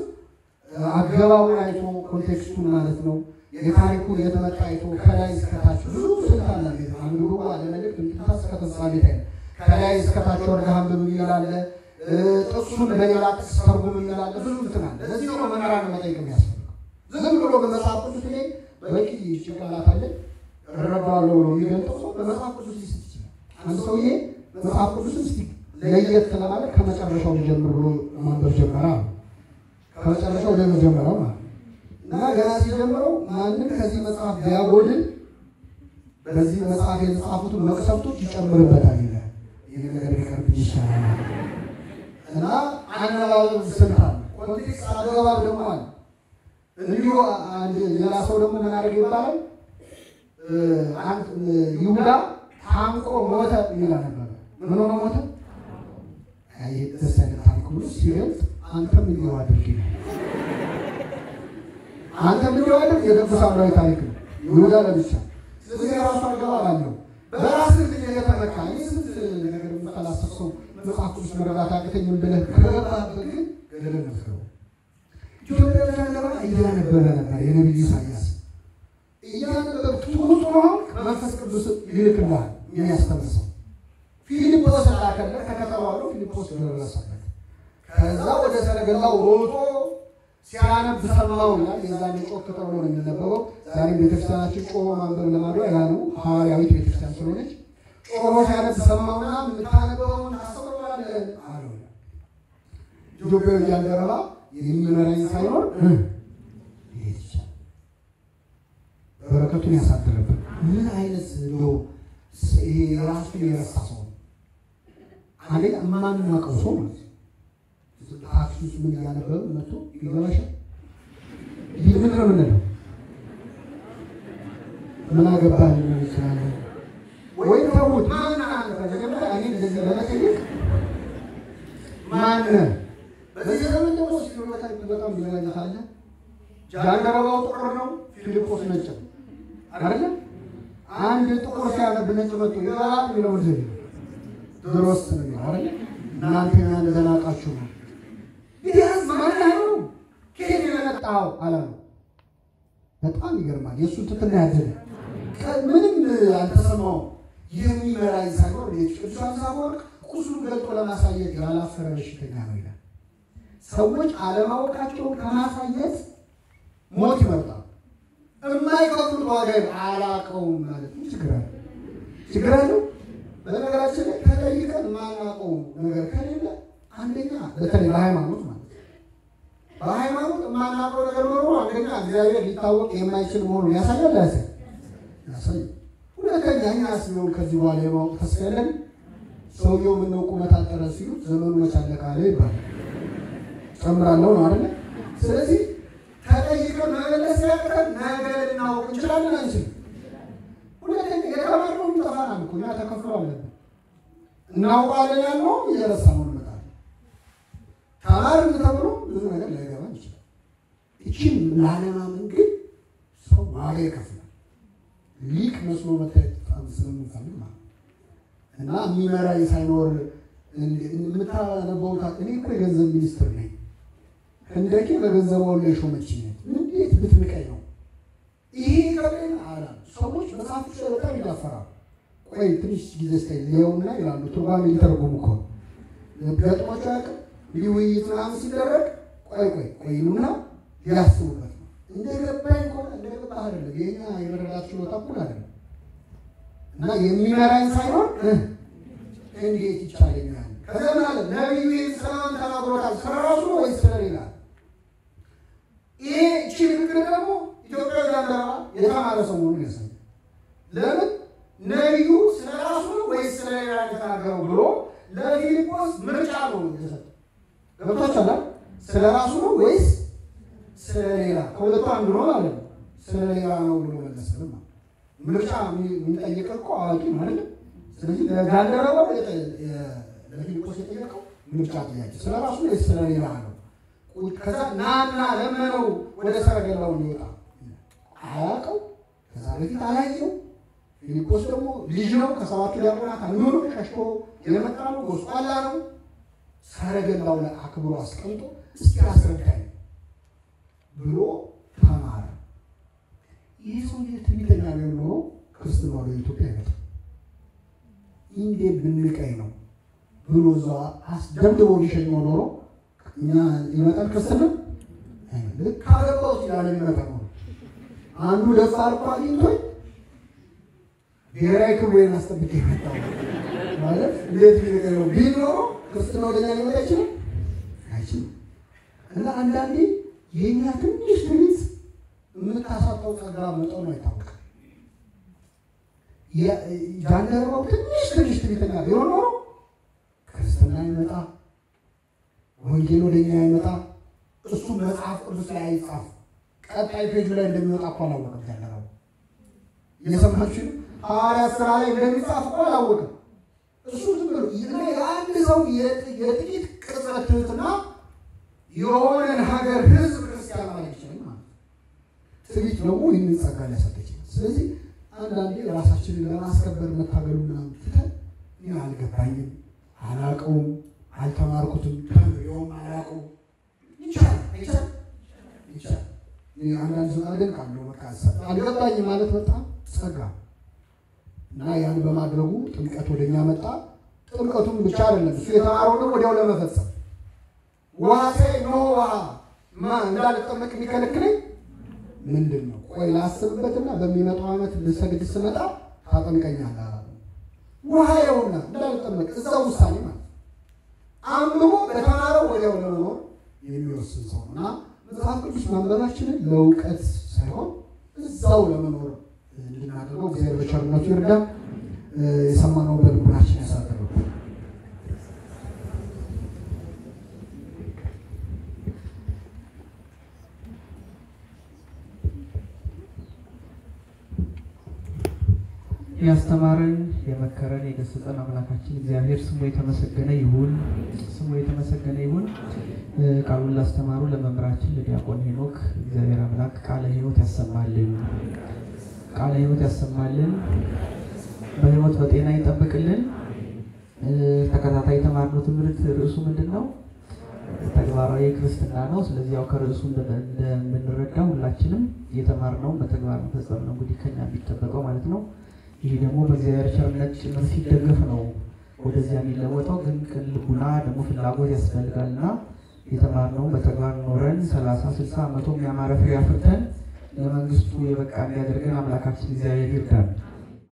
A: አገባቡን አይቶ ኮንቴክስቱን ማለት ነው የታሪኩን የተመጣ አይቶ ከላይ እስከታች ብዙ ስልጣን አለ አንዱ አለ መልእክት እንታስ ከተጻፈ ከላይ እስከታች ወርደሃም በሚላል ጥቅሱን በሌላ ጥቅስ ተርጉም ይላል ብዙ እንትናል ለዚህ ነው መናራን መጠየቅ የሚያስፈልገው ዝም ብሎ በመጽሐፍ ቅዱስ ላይ በቂ ጭንቅላት አለ ረዳዋለሁ ነው የሚገልጠው ሰው በመጽሐፍ ቅዱስ ሊስት ይችላል አንድ ሰውዬ መጽሐፍ ቅዱስን እስቲ ለየት ለማለት ከመጨረሻው ጀምሮ ብሎ ማንበብ ጀመረ ከመጨረሻው ወደ መጀመሪያው ማለት እና ገና ሲጀምረው ማንም ከዚህ መጽሐፍ ቢያጎድል በዚህ መጽሐፍ የተጻፉትን መቅሰፍቶች ይጨምርበታል ይላል ይሄ ነገር ቢቀርብ ይሻላል እና አናባብ ስንታል ኮንቴክስት አገባብ ደግሞ አለ እንዲሁ አንድ ሌላ ሰው ደግሞ ምን አደረገ ይባላል አንድ ይሁዳ ታንቆ ሞተ ይላል ነበር ምን ሆነ ሞተ አይ ተሰለ ታንቆ ሲገልጥ አንተም እንዲሁ አድርጊ አንተም እንዲሁ አድርጊ የቅዱስ አብራዊ ታሪክ ነው ይሁዳ ለብቻ ስለዚህ ራሱ አገባብ አለው በራስህ ልጅ የተመካ ይስት ነገር መፈላሰፍ መጽሐፍ ቅዱስ መረዳት አቅተኝም ብለህ ከገባህበት ግን ገደል ነው ኢትዮጵያ ጃንደረባ እያነበበ ነበር የነብዩ ኢሳይያስ እያነበበ ትውልዱን መንፈስ ቅዱስ ይልክልሃል የሚያስተምረው ፊልጶስ ላከለት ተከተለው ፊልጶስ ደረሰበት ከዛ ወደ ሰረገላው ሮጦ ሲያነብ ሰማው ይላል የዛኔ ጮክ ተብሎ ነው የሚነበበው ዛሬ ቤተክርስቲያናችን ጮሆ ማንበብ ለማድረግ ያላሉ ሐዋርያዊት ቤተክርስቲያን ስለሆነች ጮሆ ሲያነብ ሰማውና ምታነበውን አስተምራለህ አለው ኢትዮጵያ ጃንደረባ የሚመራኝ ሳይሆን በረከቱን ያሳደረበት ምን አይነት ነው ይሄ ራሱ የረሳ ሰው አንዴ ማንናቀው ሰው ማለት ታክሲስ ምን ያነበው መጥቶ ይገባሻል ምን ነው ምን አገባኝ ነው ይችላል ወይ ተውት ማን አለ በጀመረ እኔ እንደዚህ ለመጠየቅ ማን በዚህ ዘመን ደግሞ ሲሆን በጣም ይላልታለ ጃንደረባው ጥቁር ነው፣ ፊልጶስ ነጭ ነው አይደል? አንድ ጥቁር ሲያነብ ነጭ መጥቶ ይገባል የሚለው ምንድን ነው? ድሮስ ነው አይደል? እናንተ ያን ዘናቃችሁ ነው ቢያንስ ማን ነው ከኔ የመጣው አላሉ። በጣም ይገርማል። የሱ ትትና ያደለ ምንም አልተሰማው የሚመራይ ሳይሆን የቅዱሳን ሳይወርቅ ቁስሉ ገልጦ ለማሳየት ያላፈረ በሽተኛ ነው ይላል። ሰዎች አለማወቃቸውን ከማሳየት ሞት ይመርጣል። የማይከፍሉት ዋጋ አላውቀውም ማለት ችግር አለው። በነገራችን ላይ ተጠይቀን የማናውቀው ነገር ከሌለ አንደኛ በተለይ በሃይማኖት ማለት በሃይማኖት የማናውቀው ነገር ኖሮ አንደኛ እግዚአብሔር ሊታወቅ የማይችል መሆኑን ያሳያል። ያሳይ ሁለተኛ እኛስ ነው ከዚህ በኋላ የማወቅ ተስፋ ያለን። ሰውየው ምነው ቁመት አጠረ ሲሉት ዘመኑ መቻለቃ ላይ ይባላል ጨምራለሁ ነው አይደል? ስለዚህ ተጠይቀን መመለስ ያቀረን ነገር ልናውቅ እንችላለን አንችልም? ሁለተኛ የተማርነው ይጠፋናል እኮ እኛ ተከፍሎ አለብን እናውቃለን ያልነው እየረሳነው እንመጣለን። ተማርን ተብሎ ብዙ ነገር ላይገባን ይችላል። እቺን ላለማመን ግን ሰው ዋጋ ይከፍላል። ሊቅ መስሎ መታየት በጣም ስለምንፈልግ ማለት እና የሚመራኝ ሳይኖር የምታነበውታ እኔ እኮ የገንዘብ ሚኒስትር ነኝ እንደቂ በገንዘባው ላይ ሾመችኝ እንዴት ብትንቀኝ ነው ይሄ ከበን አላ ሰዎች መጽሐፎች በጣም ይዳፈራሉ። ቆይ ትንሽ ጊዜ ስታይ ለየውና ይላሉ ትርጓሜ ሊተረጉሙ እኮ ገጥሟቸው ያውቅ ውይይት ምናምን ሲደረግ ቆይ ይሉና ሊያስቡበት ነው። እንደገባኝ ከሆነ እንደገባህ አይደለም የኛ የመረዳት ችሎታ እኮ አይደለም እና የሚመራኝ ሳይሆን እንዴት ይቻለኛል? ከዛ ማለት ነብዩ ሰላም ተናግሮታል ስለራሱ ነው ወይስ ስለሌላ? ይሄ ችግር ደግሞ ኢትዮጵያዊ ጃንደረባ የተማረ ሰው መሆኑን ያሳያል። ለምን ነብዩ ስለራሱ ነው ወይስ ስለሌላ ተናገረው ብሎ ለፊልጶስ ምርጫ ነው የሰጠው። ገብቶታል? ስለራሱ ነው ወይስ ስለሌላ? ከሁለቱ አንዱ ነው ማለት ነው። ስለሌላ ነው ብሎ መለሰ። ምርጫ የሚጠይቀው እኮ አዋቂ ነው አይደል? ስለዚህ ለጃንደረባው ለፊልጶስ የጠየቀው ምርጫ ጥያቄ ስለራሱ ነው ወይስ ስለሌላ ነው? ከዛ ናና ለመነው ወደ ሰረገላው ሊወጣ አያውቀው። ከዛ በፊት አላየው። ፊልጶስ ደግሞ ልጅ ነው፣ ከሰባቱ ዲያቆናት አንዱ ነው፣ ሸሽቶ የመጣ ነው፣ ጎስቋላ ነው። ሰረገላው ላይ አክብሮ አስቀምጦ እስኪ አስረዳኝ ብሎ ተማረ። ይህ ሰውዬ ትዕቢተኛ ቢሆን ኖሮ ክርስትና ወደ ኢትዮጵያ አይመጣም። እንዴ ብንቀኝ ነው ብሎ እዛ አስደምድቦ ሊሸኘው ኖሮ እኛ ይመጣል ክርስትና ልክ አገባው ሲላለ ይመጣ ነው። አንዱ ደፋር እኮ አግኝቶኝ ብሔራዊ ክብሬን አስጠብቄ መጣሁ ማለት እንዴት ቢነገር ነው ቢኖር ክርስትና ወደኛ ሊመጣ ይችላል አይችልም። እና አንዳንዴ የኛ ትንሽ ትንሽ የምታሳጣው ጸጋ መጠኑ አይታወቅም። ጃንደረባው ትንሽ ትዕቢተኛ ቢሆን ኖሮ ክርስትና ይመጣ ወንጌል ወደኛ ይመጣ እሱ መጽሐፍ ቅዱስ ላይ አይጻፍ ቀጣይ ፔጁ ላይ እንደሚወጣ እኮ አላወቅም። ጃንደረባው የሰማችሁ ሐዋርያት ሥራ ላይ እንደሚጻፍ እኮ አላወቅም። እሱ ዝም ብሎ የአንድ ሰው የጥቂት ቅጽበት ትህትና የሆነን ሀገር ህዝብ ክርስቲያን ማለት ይችላል ማለት ትዕቢት ደግሞ ይህንን ጸጋ ሊያሰጥ ይችላል። ስለዚህ አንዳንዴ ራሳችንን ለማስከበር መታገሉና ፍተን እኔ አልገባኝም፣ አላውቀውም፣ አልተማርኩትም፣ ተምሬውም አላውቀውም ይቻላል። አንዳንድ ሰው አደንቃለሁ በቃ አልገባኝም ማለት በጣም ጸጋ እና ያን በማድረጉ ጥምቀት ወደኛ መጣ። ጥምቀቱን ብቻ አይደለም እሱ የተማረው ነው ወዲያው ለመፈጸም ዋሴ ነው እንዳልጠመቅ የሚከለክለኝ ምንድን ነው? ቆይ ላስብበትና በሚመጣው ዓመት ልሰግድ ስመጣ ታጠምቀኛለህ አለ። ውሃየውና እንዳልጠመቅ እዛው ውሳኔ ማለት አምልኮ በተማረው ወዲያው ለመኖር የሚወስን ሰው እና መጽሐፍ ቅዱስ ማንበባችንን ለእውቀት ሳይሆን እዛው ለመኖር እንድናደርገው እግዚአብሔር በቸርነቱ ይርዳን። የሰማነው በልቡናችን ያሳድረው።
B: ያስተማረን የመከረን የገሰጸን አምላካችን እግዚአብሔር ስሙ የተመሰገነ ይሁን። ቃሉን ላስተማሩ ለመምህራችን ለዲያቆን ሄኖክ እግዚአብሔር አምላክ ቃለ ሕይወት ያሰማልን፣ ቃለ ሕይወት ያሰማልን፣ በሕይወት በጤና ይጠብቅልን። ተከታታይ የተማርነው ትምህርት ርዕሱ ምንድነው? ተግባራዊ ክርስትና ነው። ስለዚህ ያው ከርዕሱ እንደምንረዳው ሁላችንም የተማርነው በተግባር መፈጸም ነው እንግዲህ ከኛ የሚጠበቀው ማለት ነው። ይሄ ደግሞ በእግዚአብሔር ቸርነት ጭምር ሲደገፍ ነው ወደዚያ የሚለወጠው። ግን ቅን ልቡና ደግሞ ፍላጎት ያስፈልጋልና የተማርነው በተግባር ኖረን 30፣ 60፣ 100 የሚያማረ ፍሬ አፍርተን ለመንግስቱ የበቃ እንዲያደርገን አምላካችን እግዚአብሔር ይርዳን።